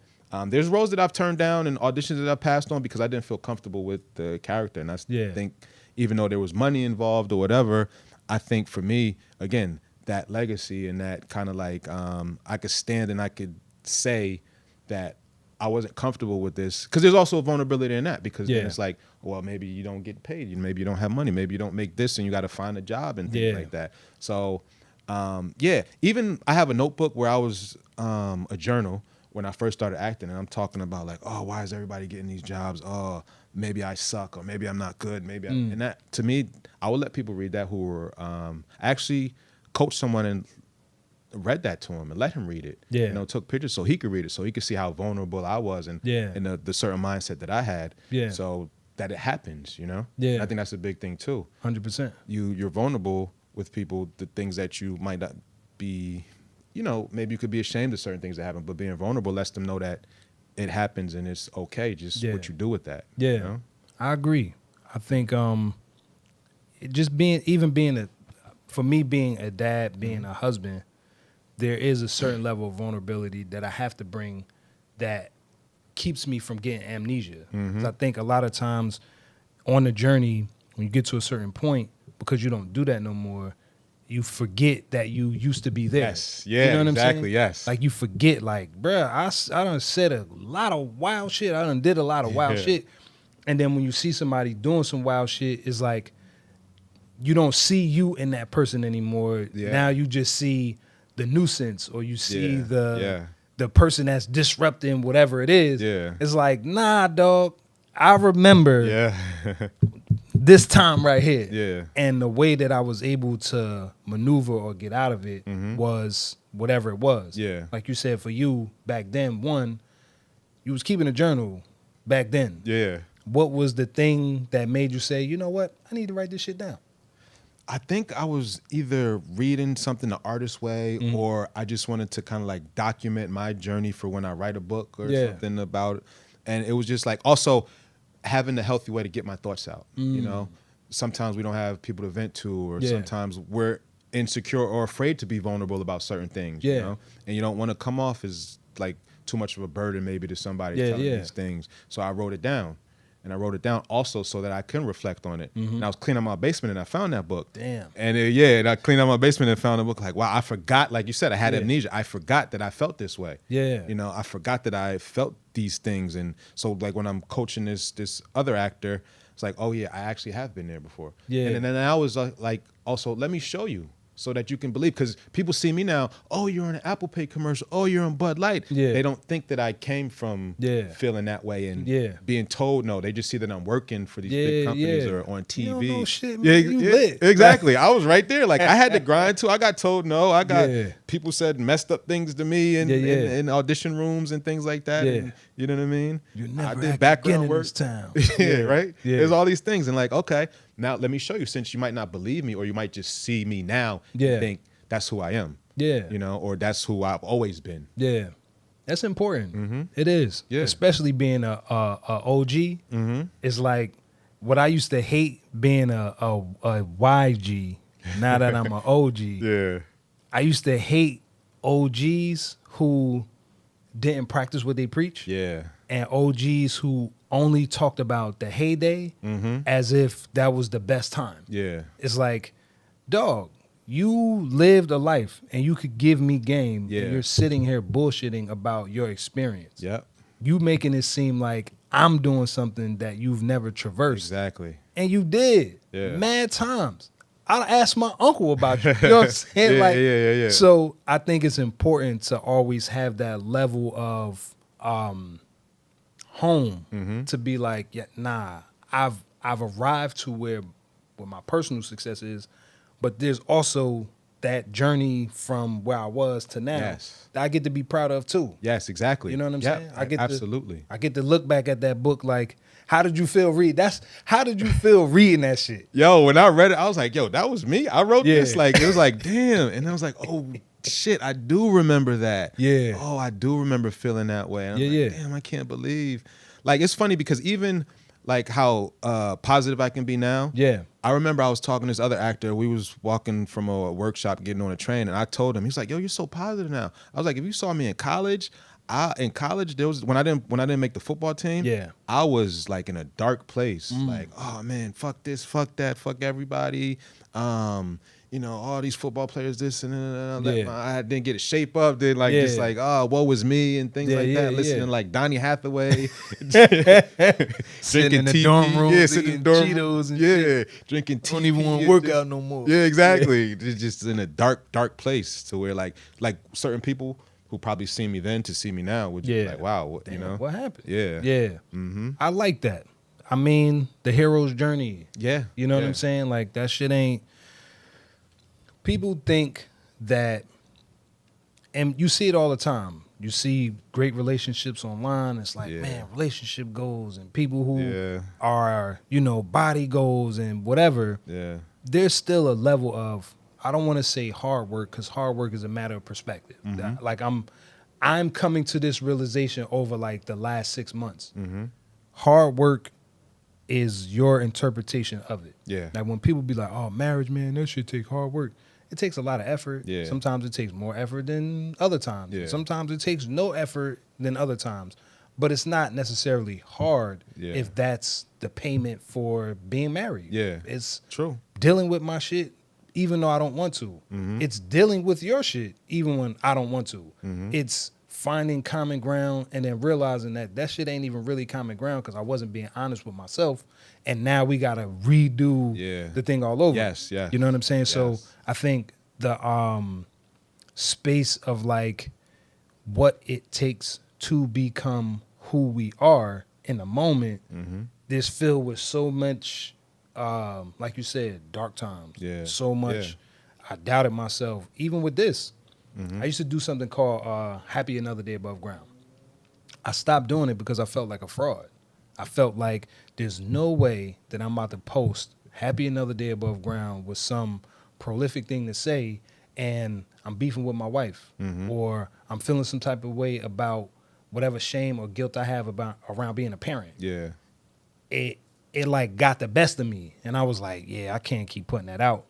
there's roles that I've turned down and auditions that I've passed on because I didn't feel comfortable with the character. And I think even though there was money involved or whatever, I think for me, again, that legacy and that kind of like, I could stand and I could say that I wasn't comfortable with this, because there's also a vulnerability in that, because then it's like, well, maybe you don't get paid, maybe you don't have money, maybe you don't make this and you got to find a job and things like that. So Yeah, even I have a notebook where I was a journal when I first started acting, and I'm talking about like, oh, why is everybody getting these jobs? Oh, maybe I suck, or maybe I'm not good. And that, to me, I would let people read that who were I actually coached someone and read that to him and let him read it. Yeah. You know, took pictures so he could read it, so he could see how vulnerable I was and the certain mindset that I had. Yeah. So that it happens, you know? Yeah. And I think that's a big thing too. 100%. You're vulnerable with people, the things that you might not be, you know, maybe you could be ashamed of certain things that happen, but being vulnerable lets them know that it happens and it's okay, just what you do with that. Yeah. You know? I agree. I think just being for me being a dad, being a husband, there is a certain level of vulnerability that I have to bring that keeps me from getting amnesia. 'Cause I think a lot of times on the journey, when you get to a certain point, because you don't do that no more, you forget that you used to be there. Yes. Yeah, you know what exactly, I'm saying? yes. Like you forget, like, bruh, I done said a lot of wild shit. I done did a lot of wild shit. And then when you see somebody doing some wild shit, it's like you don't see you in that person anymore. Yeah. Now you just see the nuisance, or you see Yeah. the person that's disrupting whatever it is. Yeah. It's like, nah, dog. I remember Yeah. this time right here. Yeah. And the way that I was able to maneuver or get out of it was whatever it was. Yeah. Like you said, for you back then, you was keeping a journal back then. Yeah. What was the thing that made you say, you know what, I need to write this shit down? I think I was either reading something the artist way, or I just wanted to kind of like document my journey for when I write a book or something about it. And it was just like also having a healthy way to get my thoughts out. You know, sometimes we don't have people to vent to, or sometimes we're insecure or afraid to be vulnerable about certain things. You know, and you don't want to come off as like too much of a burden maybe to somebody telling these things. So I wrote it down. And I wrote it down also so that I can reflect on it. And I was cleaning out my basement and I found that book. Damn. And and I cleaned out my basement and found the book. Like, wow, I forgot. Like you said, I had amnesia. I forgot that I felt this way. Yeah. You know, I forgot that I felt these things. And so, like, when I'm coaching this other actor, it's like, oh yeah, I actually have been there before. Yeah. And then I was like, also, let me show you, so that you can believe. Because people see me now, oh, you're in an Apple Pay commercial, oh, you're on Bud Light. Yeah. They don't think that I came from feeling that way and being told no. They just see that I'm working for these big companies or on TV. You don't know shit, man. You lit. Exactly. I was right there. Like, I had to grind too. I got told no. I got people said messed up things to me in audition rooms and things like that. And, you know what I mean? I did background work. This time. Right? There's all these things. And like, okay, now let me show you, since you might not believe me, or you might just see me now and think that's who I am. Yeah. You know, or that's who I've always been. Yeah. That's important. It is. Yeah. Especially being a OG. It's like what I used to hate being a YG. Now that I'm an OG. I used to hate OGs who didn't practice what they preach. Yeah. And OGs who only talked about the heyday as if that was the best time. Yeah. It's like, dog, you lived a life and you could give me game. Yeah. And you're sitting here bullshitting about your experience. Yep. You making it seem like I'm doing something that you've never traversed. Exactly. And you did. Yeah. Mad times. I asked my uncle about you. You know what I'm saying? Yeah. So I think it's important to always have that level of home to be like, yeah, nah, I've arrived to where my personal success is, but there's also that journey from where I was to now that I get to be proud of too. Yes, exactly. You know what I'm saying? I get absolutely. I get to look back at that book like, how did you feel how did you feel reading that shit? Yo, when I read it, I was like, yo, that was me. I wrote this. Like, it was like, damn. And I was like, oh shit, I do remember that. Yeah. Oh, I do remember feeling that way. And I'm like, damn, I can't believe. Like, it's funny because even like how positive I can be now. Yeah. I remember I was talking to this other actor. We was walking from a workshop, getting on a train, and I told him, he's like, yo, you're so positive now. I was like, if you saw me in college, there was when I didn't make the football team, I was like in a dark place. Like, oh man, fuck this, fuck that, fuck everybody. all these football players, this and that. Yeah. I didn't get a shape up. Then just like, woe was me and things like that. Listening like Donny Hathaway, sitting in the dorm room, sitting in the dorm Cheetos and shit. Drinking tea. Don't even want to work out no more. Yeah, exactly. Just in a dark place to where like certain people who probably see me then to see me now would be like, wow, Damn, what happened? Yeah. Yeah. Mm-hmm. I like that. I mean, the hero's journey. Yeah. You know what I'm saying? Like, that shit ain't... People think that... And you see it all the time. You see great relationships online. It's like, man, relationship goals and people who are, body goals and whatever. Yeah. There's still a level of... I don't want to say hard work, because hard work is a matter of perspective. Mm-hmm. Like, I'm coming to this realization over like the last 6 months. Mm-hmm. Hard work is your interpretation of it. Yeah. Like, when people be like, oh, marriage, man, that should take hard work. It takes a lot of effort. Yeah. Sometimes it takes more effort than other times. Yeah. Sometimes it takes no effort than other times. But it's not necessarily hard if that's the payment for being married. Yeah. It's true. Dealing with my shit even though I don't want to. Mm-hmm. It's dealing with your shit even when I don't want to. Mm-hmm. It's finding common ground and then realizing that shit ain't even really common ground because I wasn't being honest with myself. And now we got to redo the thing all over. Yes, yeah. You know what I'm saying? Yes. So I think the space of like what it takes to become who we are in the moment is filled with so much, like you said, dark times. Yeah. So much. I doubted myself. Even with this, I used to do something called Happy Another Day Above Ground. I stopped doing it because I felt like a fraud. I felt like there's no way that I'm about to post Happy Another Day Above Ground with some prolific thing to say and I'm beefing with my wife or I'm feeling some type of way about whatever shame or guilt I have around being a parent. Yeah. It like got the best of me. And I was like, yeah, I can't keep putting that out.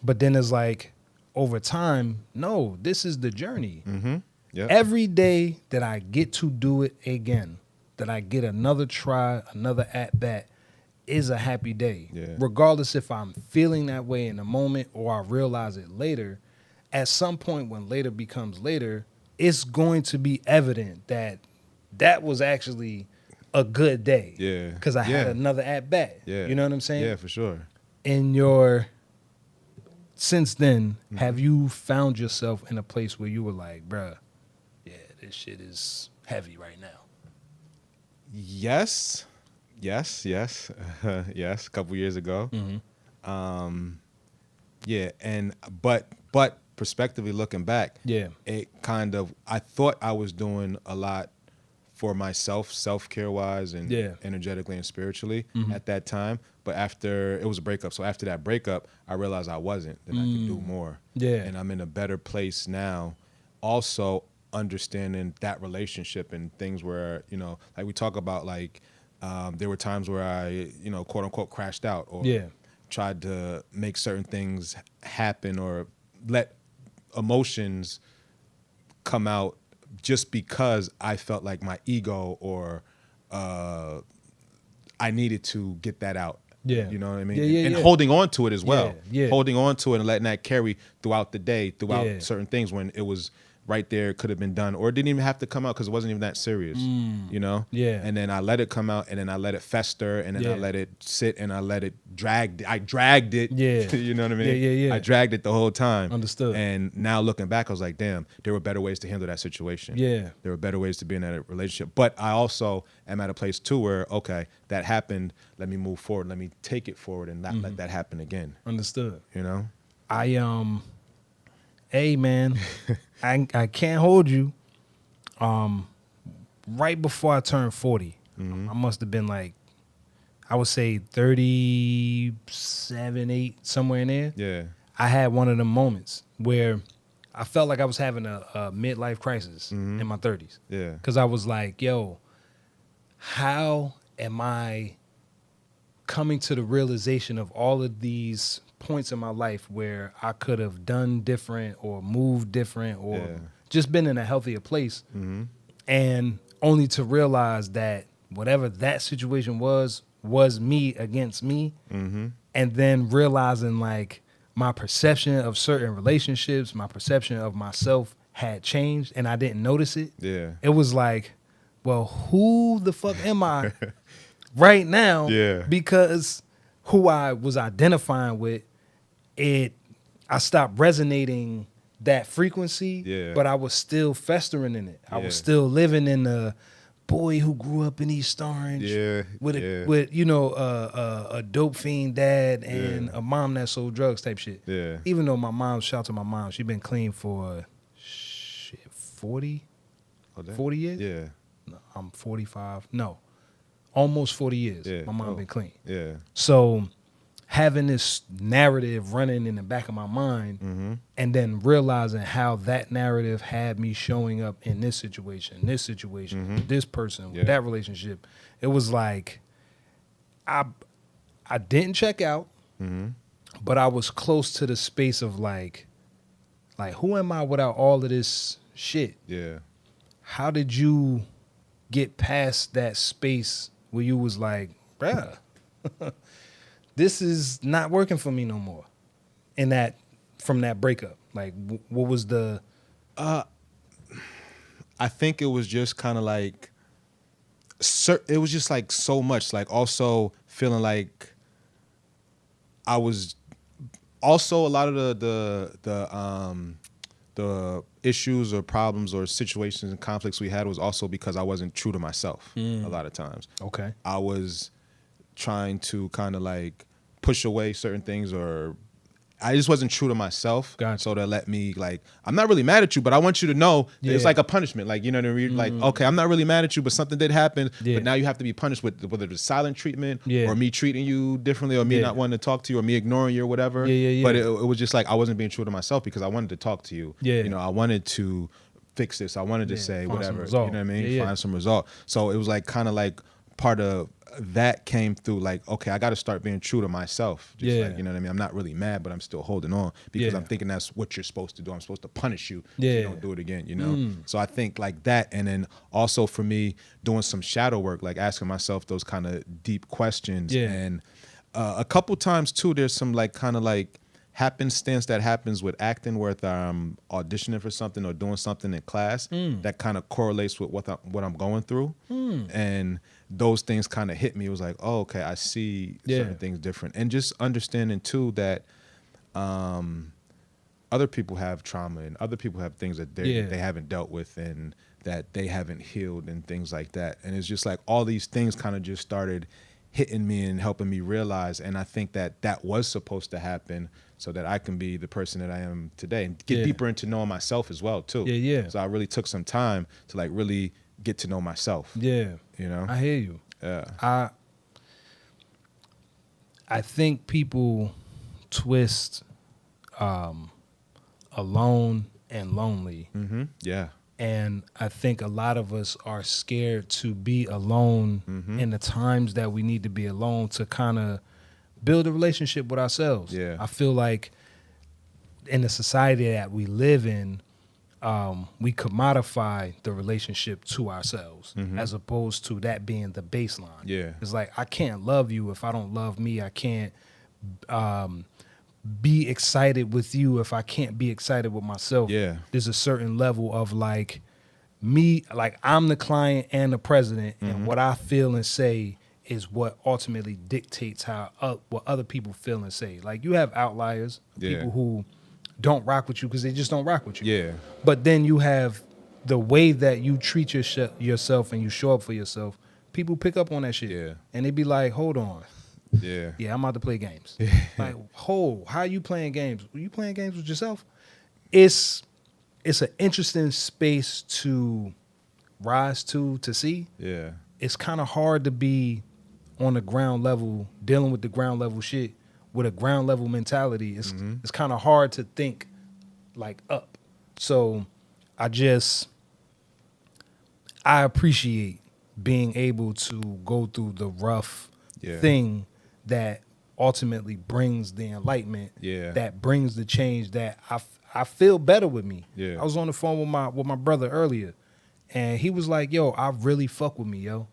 But then it's like, over time, no, this is the journey. Mm-hmm. Yep. Every day that I get to do it again, that I get another try, another at-bat, is a happy day. Yeah. Regardless if I'm feeling that way in the moment or I realize it later, at some point when later becomes later, it's going to be evident that that was actually a good day. Yeah. Because I had another at-bat. Yeah. You know what I'm saying? Yeah, for sure. Since then, have you found yourself in a place where you were like, bruh, yeah, this shit is heavy right now? Yes. Yes. A couple years ago. But prospectively looking back, it kind of, I thought I was doing a lot for myself, self-care wise and energetically and spiritually at that time. But after, it was a breakup. So after that breakup, I realized I wasn't, that I could do more. Yeah. And I'm in a better place now. Also understanding that relationship and things where, like we talk about, like, there were times where I, quote unquote, crashed out or tried to make certain things happen or let emotions come out just because I felt like my ego or I needed to get that out. Yeah. You know what I mean? And holding on to it as well. Yeah. Holding on to it and letting that carry throughout the day, throughout certain things when it was right there, it could have been done. Or it didn't even have to come out because it wasn't even that serious, Yeah. And then I let it come out and then I let it fester and then I let it sit and I let it drag. I dragged it. Yeah. You know what I mean? Yeah. I dragged it the whole time. Understood. And now looking back, I was like, damn, there were better ways to handle that situation. Yeah. There were better ways to be in that relationship. But I also am at a place too where, okay, that happened. Let me move forward. Let me take it forward and not let that happen again. Understood. You know? Hey man, I can't hold you. Right before I turned 40, I must have been like, I would say 37, 8, somewhere in there. Yeah. I had one of them moments where I felt like I was having a midlife crisis in my 30s. Yeah. Because I was like, yo, how am I coming to the realization of all of these points in my life where I could have done different or moved different or just been in a healthier place, and only to realize that whatever that situation was me against me, and then realizing like, my perception of certain relationships, my perception of myself had changed and I didn't notice it. Yeah. It was like, well, who the fuck am I right now? Yeah. Because who I was identifying with, I stopped resonating that frequency, Yeah. but I was still festering in it. I was Yeah. still living in the boy who grew up in East Orange Yeah. with Yeah. a dope fiend dad and Yeah. a mom that sold drugs type shit. Yeah. Even though shout out to my mom, she been clean for 40 years? Yeah. No, I'm 45. No, almost 40 years. Yeah. My mom been clean. Yeah. So having this narrative running in the back of my mind Mm-hmm. and then realizing how that narrative had me showing up in this situation, with this person, with that relationship, it was like I didn't check out, but I was close to the space of like who am I without all of this shit? Yeah. How did you get past that space where you was like, bruh, this is not working for me no more? And from that breakup, like, what was the? I think it was just kind of like, it was just like so much. Like also feeling like I was also a lot of the issues or problems or situations and conflicts we had was also because I wasn't true to myself a lot of times. Okay. I was trying to kind of like push away certain things, or I just wasn't true to myself. Gotcha. So to let me, like, I'm not really mad at you, but I want you to know that it's like a punishment. Like, you know what I mean? Like, okay, I'm not really mad at you, but something did happen. Yeah. But now you have to be punished with whether it's silent treatment Yeah. or me treating you differently or me not wanting to talk to you or me ignoring you or whatever. Yeah. But it was just like I wasn't being true to myself because I wanted to talk to you. Yeah. You know, I wanted to fix this. I wanted to say find some whatever. You result. know what I mean? Yeah. Find some result. So it was like kind of like part of that came through, like, okay, I got to start being true to myself. Just like, you know what I mean? I'm not really mad, but I'm still holding on because I'm thinking that's what you're supposed to do. I'm supposed to punish you if you don't do it again, you know? So I think like that. And then also for me, doing some shadow work, like asking myself those kind of deep questions. And a couple times too, there's some like kind of like happenstance that happens with acting where I'm auditioning for something or doing something in class that kind of correlates with what I'm going through. And those things kind of hit me. It was like, oh, okay, I see certain things different. And just understanding too that other people have trauma and other people have things that they haven't dealt with and that they haven't healed and things like that. And it's just like all these things kind of just started hitting me and helping me realize. And I think that was supposed to happen so that I can be the person that I am today and get deeper into knowing myself as well too. So I really took some time to like really get to know myself. You know? I hear you. Yeah. I think people twist alone and lonely. Yeah. And I think a lot of us are scared to be alone in the times that we need to be alone to kind of build a relationship with ourselves. I feel like in the society that we live in, we commodify the relationship to ourselves as opposed to that being the baseline. It's like, I can't love you if I don't love me. I can't be excited with you if I can't be excited with myself. There's a certain level of like me, like I'm the client and the president, and what I feel and say is what ultimately dictates how what other people feel and say. Like you have outliers, people who don't rock with you because they just don't rock with you. But then you have the way that you treat yourself and you show up for yourself. People pick up on that shit, and they be like, "Hold on, I'm about to play games." Like, how you playing games? Are you playing games with yourself? It's an interesting space to rise to see. It's kind of hard to be on the ground level, dealing with the ground level shit with a ground level mentality. It's kind of hard to think like up. So I appreciate being able to go through the rough thing that ultimately brings the enlightenment, that brings the change that I feel better with me. I was on the phone with my brother earlier, and he was like, "Yo, I really fuck with me, yo."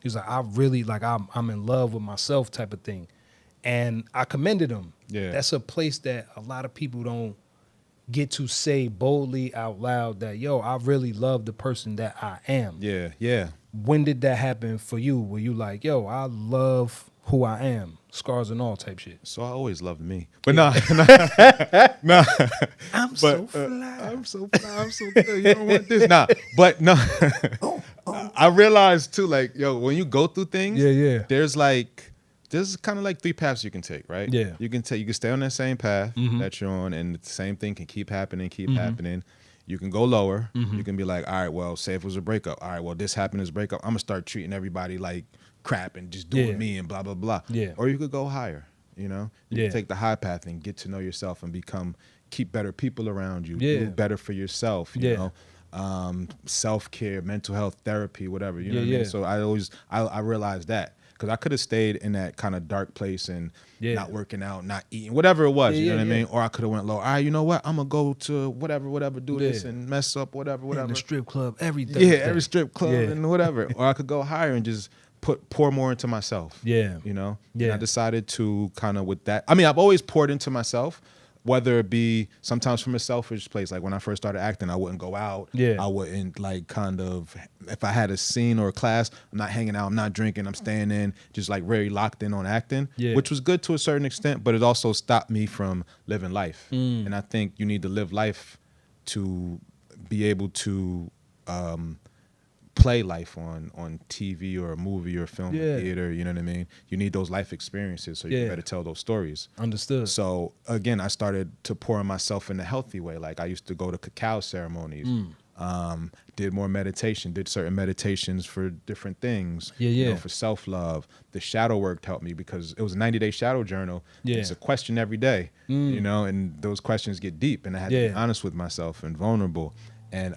He was like, "I really like I'm in love with myself," type of thing. And I commended him. Yeah. That's a place that a lot of people don't get to say boldly out loud that, yo, I really love the person that I am. Yeah, yeah. When did that happen for you? Were you like, yo, I love who I am, scars and all type shit? So I always loved me. But no. I'm so fly. I'm so fly. I'm so good. You don't want this. Nah. But no. I realized too, like, yo, when you go through things, there's kind of like 3 paths you can take, right? Yeah. You can stay on that same path that you're on, and the same thing can keep happening. You can go lower. You can be like, all right, well, say if it was a breakup. All right, well, this happened as a breakup. I'm going to start treating everybody like crap and just doing me and blah, blah, blah. Yeah. Or you could go higher, you know? You can take the high path and get to know yourself and keep better people around you. Do better for yourself, you know? Self-care, mental health, therapy, whatever, you know what I mean? So I realized that. Because I could have stayed in that kind of dark place and not working out, not eating, whatever it was, you know what I mean? Or I could have went low. All right, you know what? I'm going to go to whatever, do this and mess up, whatever. In the strip club, everything. Yeah, every strip club and whatever. Or I could go higher and just pour more into myself. Yeah. You know? Yeah. And I decided to kind of with that. I mean, I've always poured into myself, whether it be sometimes from a selfish place. Like when I first started acting, I wouldn't go out. Yeah. I wouldn't if I had a scene or a class, I'm not hanging out, I'm not drinking, I'm staying in, just like very locked in on acting, which was good to a certain extent, but it also stopped me from living life. And I think you need to live life to be able to play life on TV or a movie or a film or theater, you know what I mean? You need those life experiences so you can better tell those stories. Understood. So again, I started to pour myself in a healthy way. Like I used to go to cacao ceremonies, did more meditation, did certain meditations for different things, you know, for self-love. The shadow work helped me because it was a 90-day shadow journal. It's a question every day, you know, and those questions get deep and I had to be honest with myself and vulnerable. And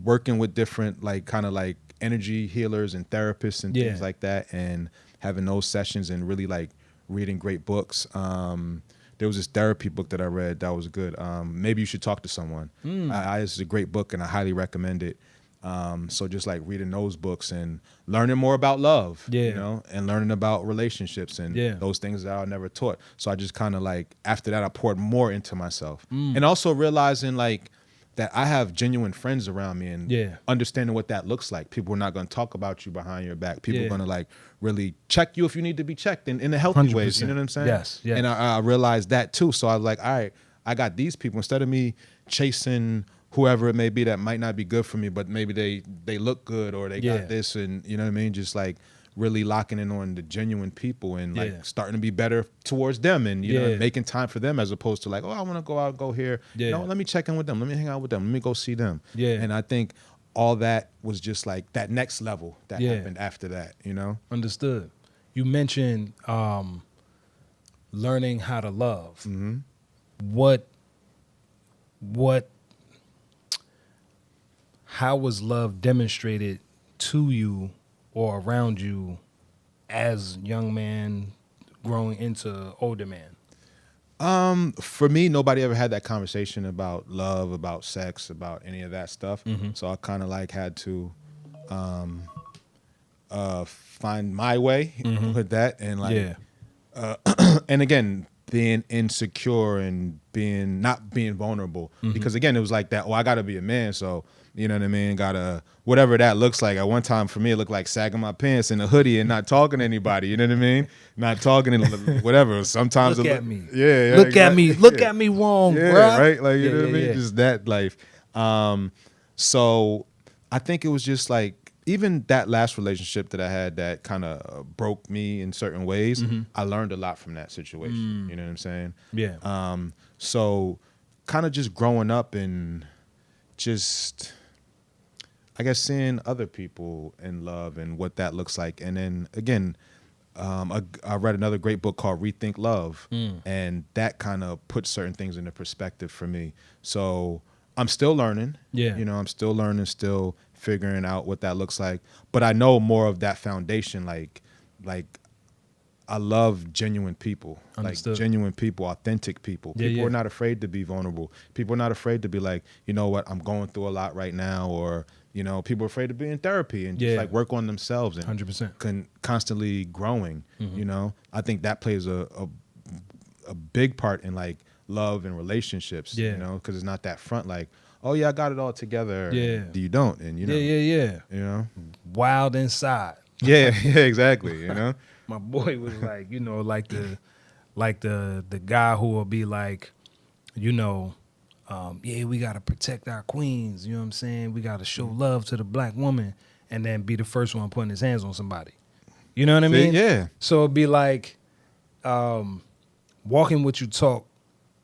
working with different kind of energy healers and therapists and things like that, and having those sessions and really reading great books. There was this therapy book that I read that was good. Maybe You Should Talk to Someone. This is a great book and I highly recommend it. So just reading those books and learning more about love, you know, and learning about relationships and those things that I was never taught. So I just kind of after that, I poured more into myself and also realizing that I have genuine friends around me and understanding what that looks like. People are not going to talk about you behind your back. People are going to really check you if you need to be checked in a healthy 100%. ways. You know what I'm saying? Yes. And I realized that too. So I was like, all right, I got these people. Instead of me chasing whoever it may be that might not be good for me, but maybe they look good or they got this and you know what I mean? Just really locking in on the genuine people and starting to be better towards them and you know making time for them as opposed to oh, I want to go out, go here. You know, let me check in with them, let me hang out with them, let me go see them. And I think all that was just that next level that happened after that, you know. Understood. You mentioned learning how to love. How was love demonstrated to you or around you as young man growing into older man? For me, nobody ever had that conversation about love, about sex, about any of that stuff. So I kind of had to find my way with that and and again, being insecure and not being vulnerable because again, it was that, I got to be a man, so you know what I mean? Gotta, whatever that looks like. At one time for me, it looked like sagging my pants in a hoodie and not talking to anybody. You know what I mean? Not talking to whatever. Sometimes look at me. Yeah. Look at me. Look at me wrong, yeah, bruh. Right? You know what I mean? Just that life. So I think it was just even that last relationship that I had that kind of broke me in certain ways, I learned a lot from that situation. You know what I'm saying? Yeah. So kind of just growing up and just, I guess, seeing other people in love and what that looks like. And then again, I read another great book called Rethink Love, and that kind of puts certain things into perspective for me. So I'm still learning. Yeah. You know, I'm still learning, still figuring out what that looks like. But I know more of that foundation. I love genuine people. Understood. Like genuine people, authentic people. Yeah, People yeah. are not afraid to be vulnerable. People are not afraid to be like, you know what, I'm going through a lot right now, or people are afraid to be in therapy and just Yeah. like work on themselves and 100%. constantly growing. Mm-hmm. I think that plays a big part in like love and relationships. Yeah. Because it's not that front like, oh yeah, I got it all together. Yeah. And you don't, and Yeah. Wild inside. Yeah, exactly. My boy was like, like the guy who will be like, yeah, we gotta protect our queens. You know what I'm saying? We gotta show love to the black woman, and then be the first one putting his hands on somebody. You know what I mean? Yeah. So it'd be like, walking with you talk,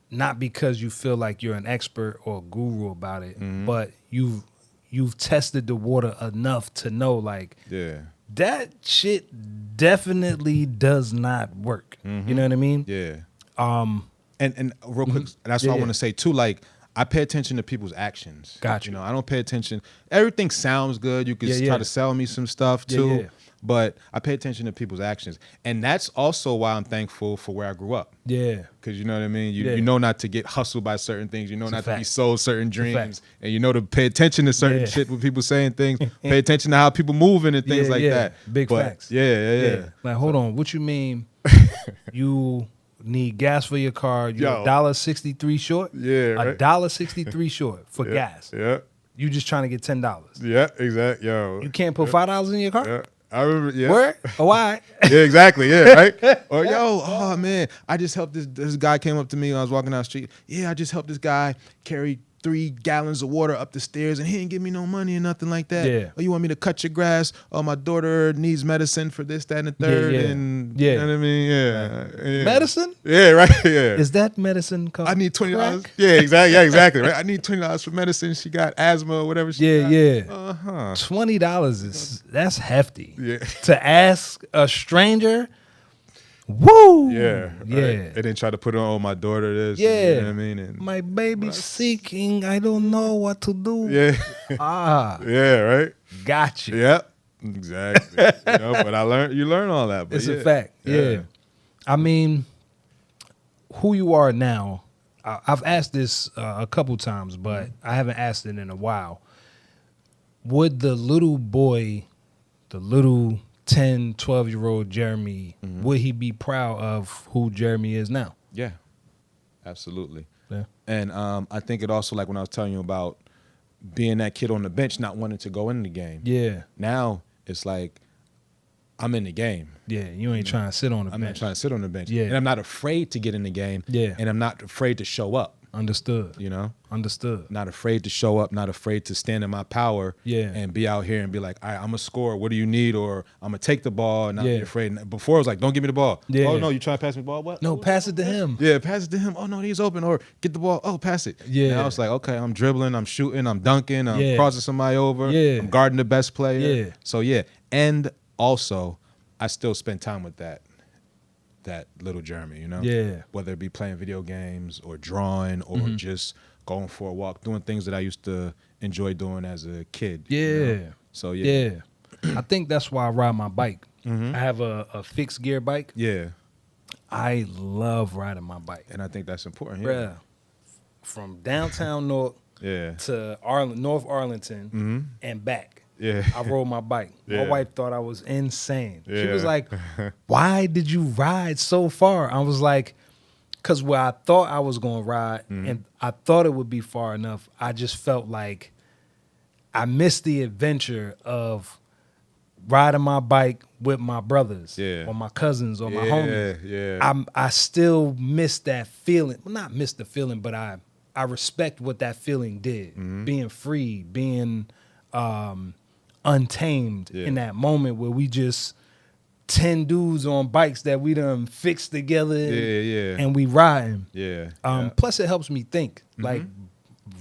not because you feel like you're an expert or a guru about it, but you've tested the water enough to know like, Yeah. that shit definitely does not work. You know what I mean? Yeah. And real quick, that's what Yeah, I yeah. want to say too. Like, I pay attention to people's actions. Gotcha. I don't pay attention. Everything sounds good. You can Yeah, try yeah. to sell me some stuff Yeah, too. yeah. But I pay attention to people's actions. And that's also why I'm thankful for where I grew up. Yeah. Because you know what I mean? Yeah. You know not to get hustled by certain things. You know It's a not to be fact. sold certain a fact. dreams. And you know to pay attention to certain Yeah. shit when people saying things. Pay attention to how people moving and things Yeah, like yeah. that. Big But facts. Yeah. Like, hold on. What you mean you need gas for your car? You Yo. $1.63 short? Yeah, right. $1.63 short for gas. Yeah. You just trying to get $10. Yeah, exactly. Yo. You can't put $5 in your car? Yeah. I remember, yeah. Word? Oh, all right. Yeah, exactly. Yeah, right. Or oh man, I just helped this guy came up to me when I was walking down the street. Yeah, I just helped this guy carry 3 gallons of water up the stairs, and he didn't give me no money or nothing like that. Yeah. Oh, you want me to cut your grass? Oh, my daughter needs medicine for this, that, and the third. yeah. And Yeah. you know what I mean? Yeah. Medicine? Yeah, right. Yeah. Is that medicine called I need $20. crack? Yeah, exactly. Yeah, exactly. Right. I need $20 for medicine. She got asthma or whatever. She got. Yeah. Uh-huh. $20 that's hefty. Yeah. To ask a stranger, woo. Yeah. Yeah. Right? And then try to put it on my daughter this. Yeah. And, you know what I mean? And, My baby's seeking. I don't know what to do. yeah. Yeah, right? Gotcha. Yep. Exactly. But you learn all that. But It's yeah. a fact. Yeah. I mean, who you are now, I've asked this a couple times, but I haven't asked it in a while. Would the little boy, the little 10, 12-year-old Jeremy, would he be proud of who Jeremy is now? Yeah. Absolutely. Yeah. And I think it also, like when I was telling you about being that kid on the bench, not wanting to go in the game. Yeah. Now it's like I'm in the game. Yeah. You ain't trying to sit on the I'm bench. not trying to sit on the bench. Yeah. And I'm not afraid to get in the game. Yeah. And I'm not afraid to show up. Understood. Understood. Not afraid to show up, not afraid to stand in my power. Yeah. And be out here and be like, all right, I'm going to score. What do you need? Or I'm going to take the ball and not Yeah. be afraid. Before it was like, don't give me the ball. Yeah. Oh, no, you trying to pass me the ball? What? No, pass it to him. Yeah, pass it to him. Oh, no, he's open. Or get the ball. Oh, pass it. Yeah. Now it's like, okay, I'm dribbling, I'm shooting, I'm dunking, I'm Yeah. crossing somebody over. Yeah. I'm guarding the best player. Yeah. So, yeah. And also, I still spend time with that little Jeremy, Yeah. Whether it be playing video games or drawing or just going for a walk, doing things that I used to enjoy doing as a kid. Yeah. So, yeah. Yeah. I think that's why I ride my bike. I have a fixed gear bike. Yeah. I love riding my bike. And I think that's important. Yeah. Bruh, from downtown North Yeah. to North Arlington and back. Yeah. I rode my bike. Yeah. My wife thought I was insane. She Yeah. was like, why did you ride so far? I was like, because where I thought I was going to ride and I thought it would be far enough, I just felt like I missed the adventure of riding my bike with my brothers Yeah. or my cousins or my homies. Yeah. I still miss that feeling. Well, not miss the feeling, but I respect what that feeling did. Being free, being untamed Yeah. in that moment where we just 10 dudes on bikes that we done fixed together Yeah. and we riding. Yeah. Plus it helps me think. Like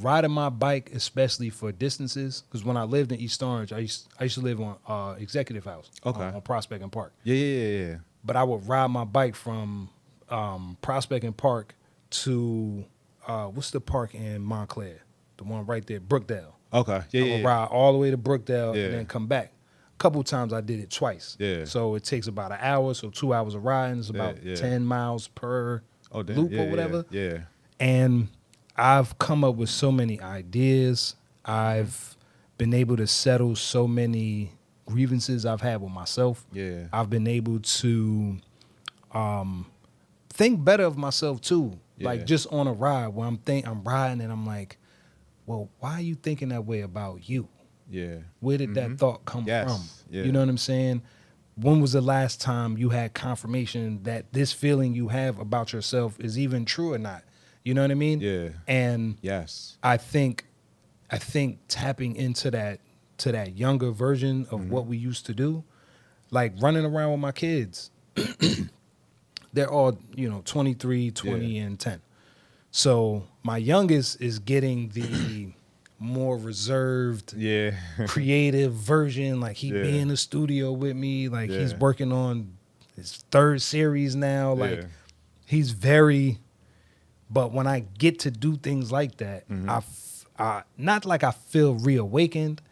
riding my bike, especially for distances, because when I lived in East Orange, I used to live on Executive House on Prospect and Park. Yeah. But I would ride my bike from Prospect and Park to what's the park in Montclair? The one right there, Brookdale. Okay. I would ride all the way to Brookdale Yeah. and then come back. couple times I did it twice. Yeah. So it takes about an hour, so 2 hours of riding. It's about 10 miles per loop or whatever. Yeah. And I've come up with so many ideas. I've been able to settle so many grievances I've had with myself. Yeah. I've been able to think better of myself too. Yeah. Like just on a ride where I'm riding and I'm like, well, why are you thinking that way about you? Yeah. Where did that thought come from? Yeah. You know what I'm saying? When was the last time you had confirmation that this feeling you have about yourself is even true or not? You know what I mean? Yeah. And Yes. I think tapping into that younger version of what we used to do, like running around with my kids, they're all, 23, 20, and 10. So my youngest is getting the more reserved, creative version. Like he be in the studio with me. Like he's working on his 3rd series now. Like he's very, but when I get to do things like that, I not like I feel reawakened,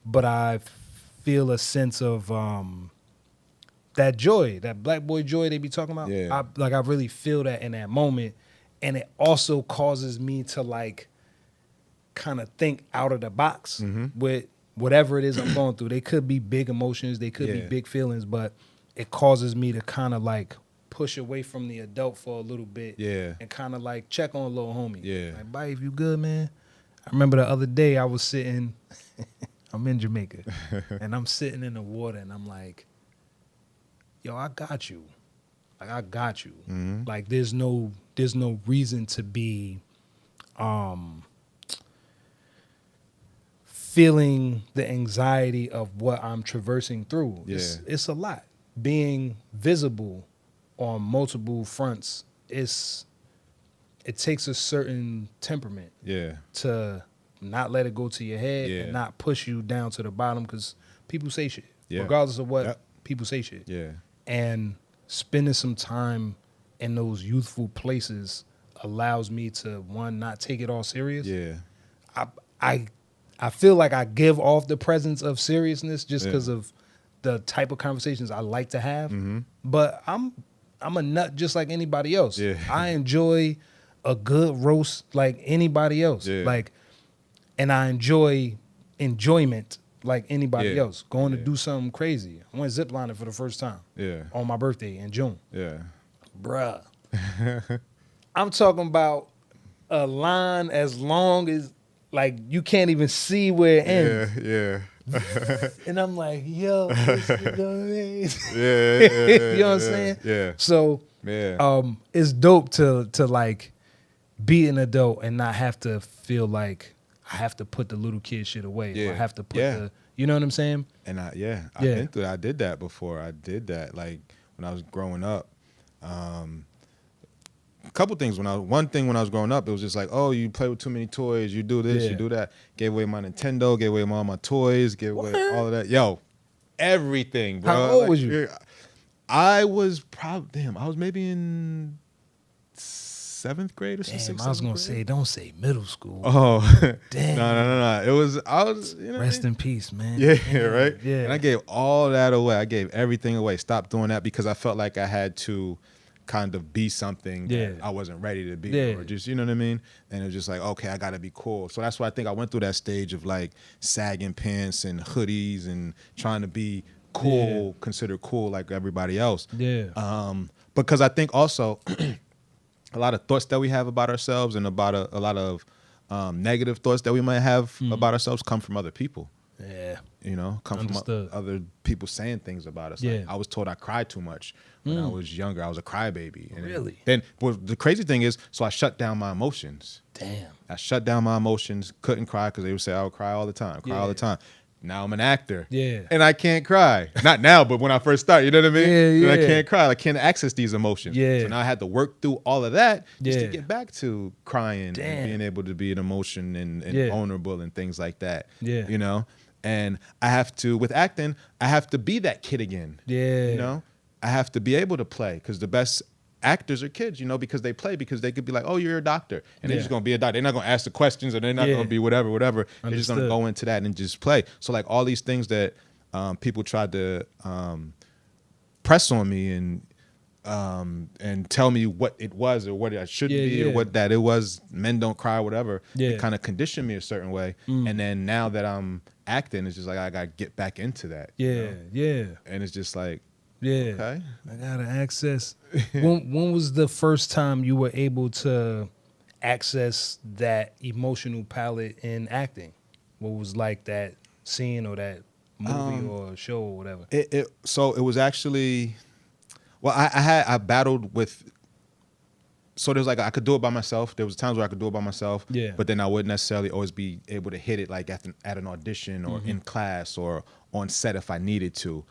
but I feel a sense of that joy, that black boy joy they be talking about. Yeah. I really feel that in that moment. And it also causes me to like kind of think out of the box with whatever it is I'm going through. They could be big emotions, they could be big feelings, but it causes me to kind of like push away from the adult for a little bit and kind of like check on little homie. Yeah. Like, bye, if you good, man. I remember the other day I was sitting, I'm in Jamaica, and I'm sitting in the water and I'm like, yo, I got you. Like, I got you. Like, there's no reason to be feeling the anxiety of what I'm traversing through. Yeah. It's a lot. Being visible on multiple fronts, it takes a certain temperament to not let it go to your head and not push you down to the bottom, because people say shit. Regardless of what, people say shit. And spending some time in those youthful places allows me to, one, not take it all serious. I feel like I give off the presence of seriousness just because of the type of conversations I like to have. But I'm a nut just like anybody else. I enjoy a good roast like anybody else. Like, and I enjoy enjoyment like anybody else. Going to do something crazy. I went ziplining for the first time on my birthday in June. Bruh. I'm talking about a line as long as, like, you can't even see where it ends. And I'm like, yo, this is amazing. You know what I'm saying? So it's dope to like be an adult and not have to feel like I have to put the little kid shit away. Or I have to put the, you know what I'm saying? And I've been through that. I did that before. I did that like when I was growing up. A couple things one thing when I was growing up, it was just like, oh, you play with too many toys, you do this, you do that. Gave away my Nintendo, gave away all my toys, gave away all of that. Yo, everything, bro. How old was you? I was probably, I was maybe in 7th grade or something. I was gonna say, don't say middle school. Oh, damn. No. I was, rest in peace, man. Yeah, right. Yeah. And I gave all that away. I gave everything away. Stopped doing that because I felt like I had to kind of be something that I wasn't ready to be, or just, you know what I mean? And it was just like, okay, I gotta be cool. So that's why I think I went through that stage of like sagging pants and hoodies and trying to be cool, considered cool like everybody else. Because I think also a lot of thoughts that we have about ourselves and about a lot of negative thoughts that we might have about ourselves come from other people. Come from other people saying things about us. Like, I was told I cried too much when I was younger. I was a crybaby. And really? Then the crazy thing is, so I shut down my emotions. Damn. I shut down my emotions, couldn't cry because they would say I would cry all the time, all the time. Now I'm an actor. And I can't cry. Not now, but when I first started, you know what I mean? I can't cry. I can't access these emotions. So now I had to work through all of that just to get back to crying and being able to be an emotion and vulnerable and things like that. You know? And I have to, with acting, I have to be that kid again. You know? I have to be able to play because the best actors are kids, you know, because they play, because they could be like, oh, you're a doctor. And they're just going to be a doctor. They're not going to ask the questions, or they're not going to be whatever. They're just going to go into that and just play. So like all these things that people tried to press on me and tell me what it was or what I should be or what that it was. Men don't cry, whatever. It kind of conditioned me a certain way. And then now that I'm acting, it's just like I got to get back into that. Yeah. And it's just like, yeah, okay, I gotta access. When was the first time you were able to access that emotional palette in acting? What was like that scene or that movie or show or whatever? So it was actually, well, I battled with. So there's like I could do it by myself. There was times where I could do it by myself. Yeah. But then I wouldn't necessarily always be able to hit it like at an audition or in class or on set if I needed to.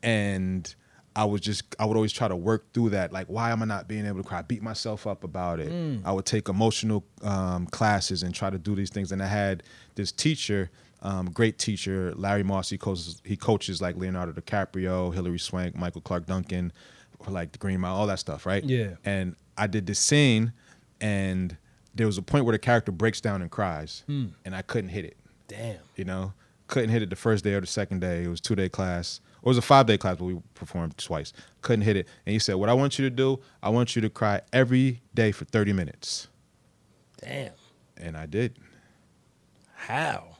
And I would always try to work through that. Like, why am I not being able to cry? I beat myself up about it. I would take emotional classes and try to do these things. And I had this teacher, great teacher, Larry Moss. He coaches like Leonardo DiCaprio, Hilary Swank, Michael Clark Duncan, like the Green Mile, all that stuff, right? Yeah. And I did this scene, and there was a point where the character breaks down and cries, and I couldn't hit it. Damn. You know, couldn't hit it the first day or the second day. It was a 2-day class. It was a 5-day class, but we performed twice. Couldn't hit it. And he said, what I want you to do, I want you to cry every day for 30 minutes. Damn. And I did. How?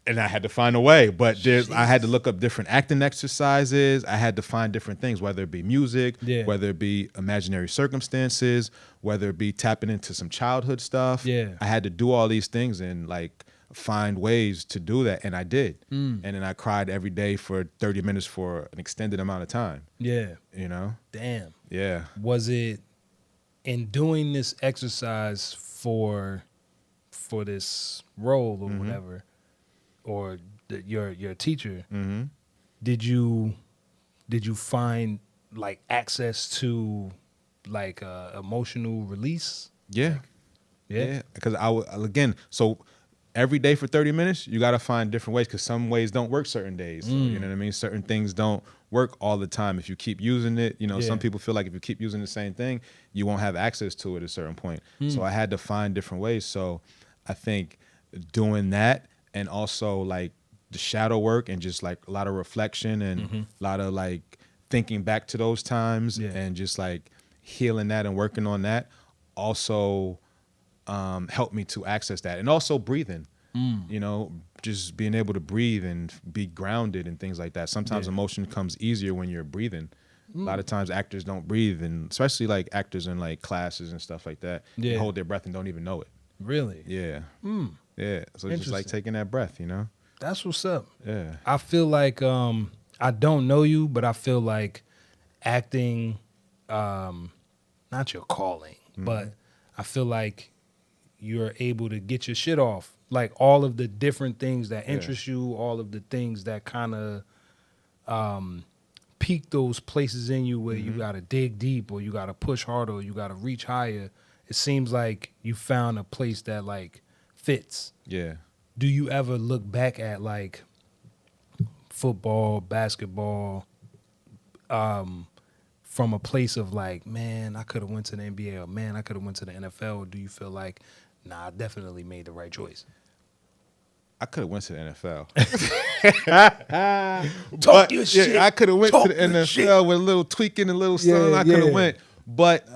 And I had to find a way. But I had to look up different acting exercises. I had to find different things, whether it be music, whether it be imaginary circumstances, whether it be tapping into some childhood stuff. Yeah. I had to do all these things and like find ways to do that, and I did. And then I cried every day for 30 minutes for an extended amount of time. Yeah. You know? Damn. Yeah. Was it in doing this exercise for this role or whatever, or your teacher, did you find like access to like emotional release? Yeah. Like, yeah. Because so every day for 30 minutes, you got to find different ways, because some ways don't work certain days. So, you know what I mean? Certain things don't work all the time. If you keep using it, you know, some people feel like if you keep using the same thing, you won't have access to it at a certain point. So I had to find different ways. So I think doing that, and also like the shadow work and just like a lot of reflection and a lot of like thinking back to those times and just like healing that and working on that also helped me to access that. And also breathing, you know, just being able to breathe and be grounded and things like that. Sometimes emotion comes easier when you're breathing. A lot of times actors don't breathe, and especially like actors in like classes and stuff like that, they hold their breath and don't even know it. Really? Yeah. Yeah. So it's just like taking that breath, you know? That's what's up. Yeah. I feel like I don't know you, but I feel like acting, not your calling, but I feel like you're able to get your shit off. Like all of the different things that interest you, all of the things that kind of peak those places in you where you got to dig deep or you got to push harder or you got to reach higher. It seems like you found a place that like fits. Yeah. Do you ever look back at like football, basketball, from a place of like, man, I could have went to the NBA, or man, I could have went to the NFL? Or do you feel like, nah, I definitely made the right choice? I could have went to the NFL. Talk your shit. I could have went Talk to the your NFL shit. with a little tweaking and a little something. I could have went. But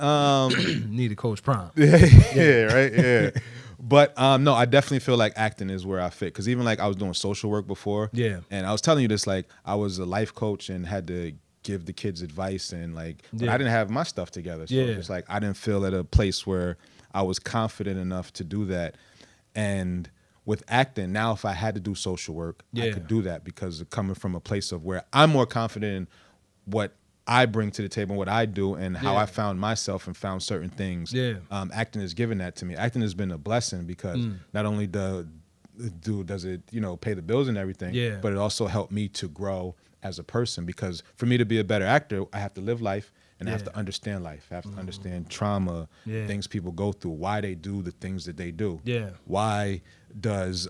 Need a Coach Prime. yeah, right, yeah. But no, I definitely feel like acting is where I fit. Because even like I was doing social work before. Yeah. And I was telling you this, like I was a life coach and had to give the kids advice and like, but I didn't have my stuff together. So it's like I didn't feel at a place where I was confident enough to do that. And with acting, now if I had to do social work, I could do that, because coming from a place of where I'm more confident in what I bring to the table and what I do and how I found myself and found certain things. Acting has given that to me. Acting has been a blessing, because not only does it, you know, pay the bills and everything, but it also helped me to grow as a person. Because for me to be a better actor, I have to live life and I have to understand life. I have to understand trauma, things people go through, why they do the things that they do. Why does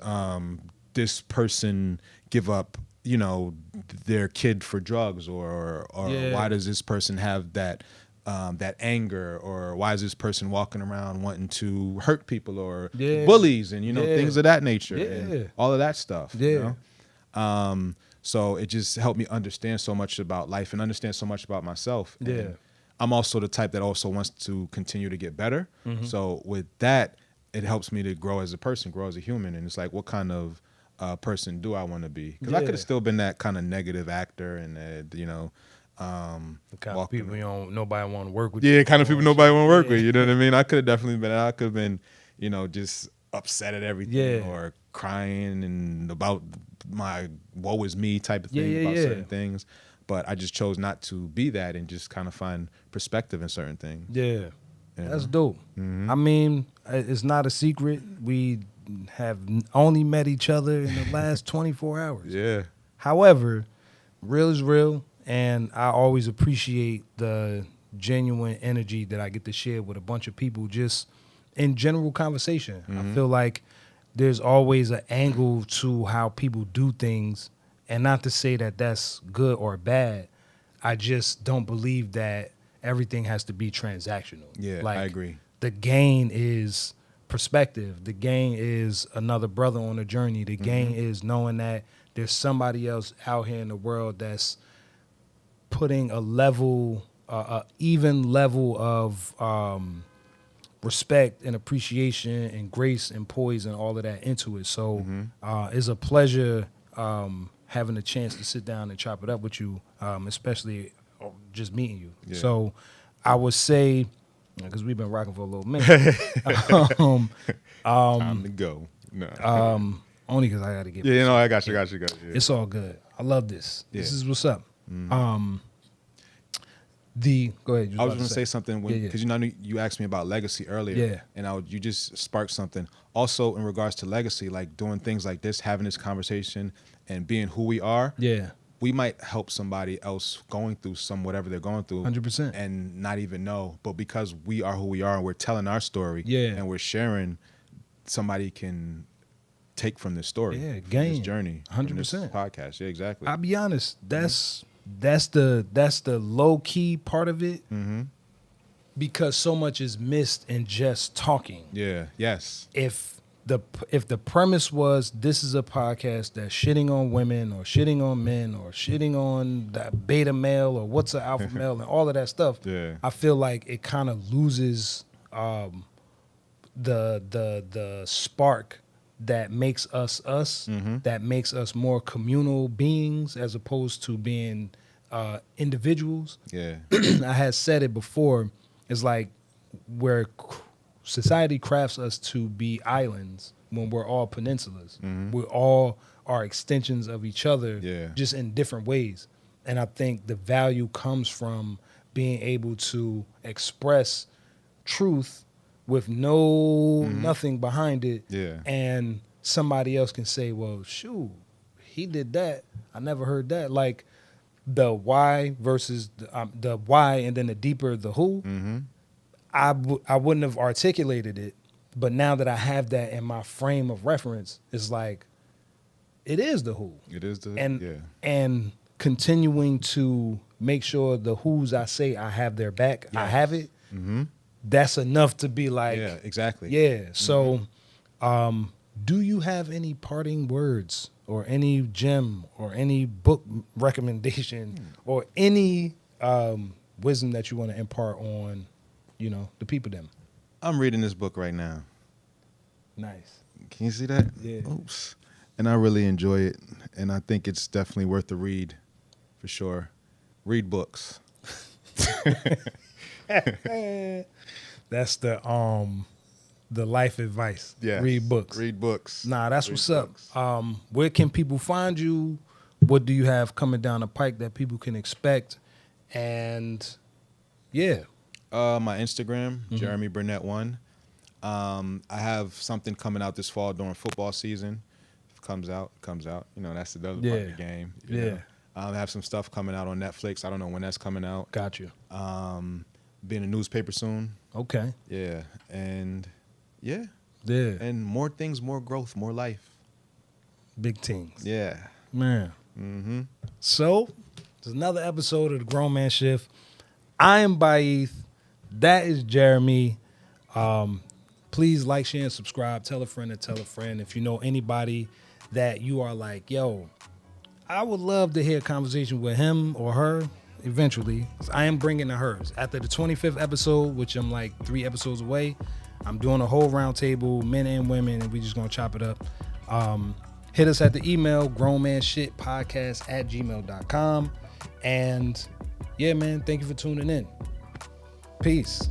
this person give up, you know, their kid for drugs, or why does this person have that that anger, or why is this person walking around wanting to hurt people or bullies and, you know, things of that nature and all of that stuff. You know? So it just helped me understand so much about life and understand so much about myself. Yeah. And I'm also the type that also wants to continue to get better. So with that, it helps me to grow as a person, grow as a human. And it's like, what kind of person do I want to be? Because I could have still been that kind of negative actor and, the kind of people nobody want to work with. Yeah, kind of people nobody want to work with. You know what I mean? I could have definitely been. I could have been, just upset at everything or crying and about my woe is me type of thing about certain things. But I just chose not to be that and just kind of find perspective in certain things. Yeah, that's dope. I mean, it's not a secret. We have only met each other in the last 24 hours. Yeah. However, real is real, and I always appreciate the genuine energy that I get to share with a bunch of people just in general conversation. I feel like there's always an angle to how people do things, and not to say that that's good or bad. I just don't believe that everything has to be transactional. Yeah, like, I agree. The gain is perspective. The gain is another brother on a journey. The gain is knowing that there's somebody else out here in the world that's putting a even level of respect and appreciation and grace and poise and all of that into it. So it's a pleasure having a chance to sit down and chop it up with you, especially just meeting you. Yeah. So I would say, because we've been rocking for a little minute. Time to go. No. Only because I got to get. Yeah, I got you. Yeah. It's all good. I love this. Yeah. This is what's up. Go ahead. I was going to say something because you asked me about legacy earlier, and you just sparked something. Also, in regards to legacy, like doing things like this, having this conversation, and being who we are. Yeah. We might help somebody else going through whatever they're going through, 100%, and not even know. But because we are who we are, and we're telling our story, and we're sharing, somebody can take from this story, gain this journey, 100% podcast. Yeah, exactly. I'll be honest. That's the low key part of it, because so much is missed in just talking. Yeah. Yes. If the premise was this is a podcast that's shitting on women or shitting on men or shitting on that beta male or what's an alpha male and all of that stuff, I feel like it kind of loses the spark that makes us that makes us more communal beings as opposed to being individuals. Yeah. I had said it before. It's like where society crafts us to be islands when we're all peninsulas. We all are extensions of each other, just in different ways. And I think the value comes from being able to express truth with nothing behind it. Yeah. And somebody else can say, well, shoot, he did that. I never heard that. Like the why versus the why and then the deeper the who. I wouldn't have articulated it, but now that I have that in my frame of reference, it's like, it is the who. It is the, and continuing to make sure the who's I say I have their back, I have it, that's enough to be like. Yeah, exactly. Yeah, so do you have any parting words or any gem or any book recommendation or any wisdom that you want to impart on the people them? I'm reading this book right now. Nice. Can you see that? Yeah. Oops. And I really enjoy it. And I think it's definitely worth the read, for sure. Read books. That's the life advice. Yeah. Read books. Read books. Nah, that's what's up. Where can people find you? What do you have coming down the pike that people can expect? And my Instagram, Jeremy Burnett 1. I have something coming out this fall during football season. If it comes out. That's the other part of the game. You know? I have some stuff coming out on Netflix. I don't know when that's coming out. Got you. Be in a newspaper soon. Okay. Yeah. And yeah. And more things, more growth, more life. Big things. Yeah. Man. So, there's another episode of The Grown Man Shift. I am Baith. That is Jeremy. Please like, share, and subscribe. Tell a friend and tell a friend. If you know anybody that you are like, yo, I would love to hear a conversation with him or her eventually. I am bringing the hers. After the 25th episode, which I'm like 3 episodes away, I'm doing a whole round table, men and women, and we just gonna chop it up. Hit us at the email, grownmanshitpodcast@gmail.com. And yeah, man, thank you for tuning in. Peace.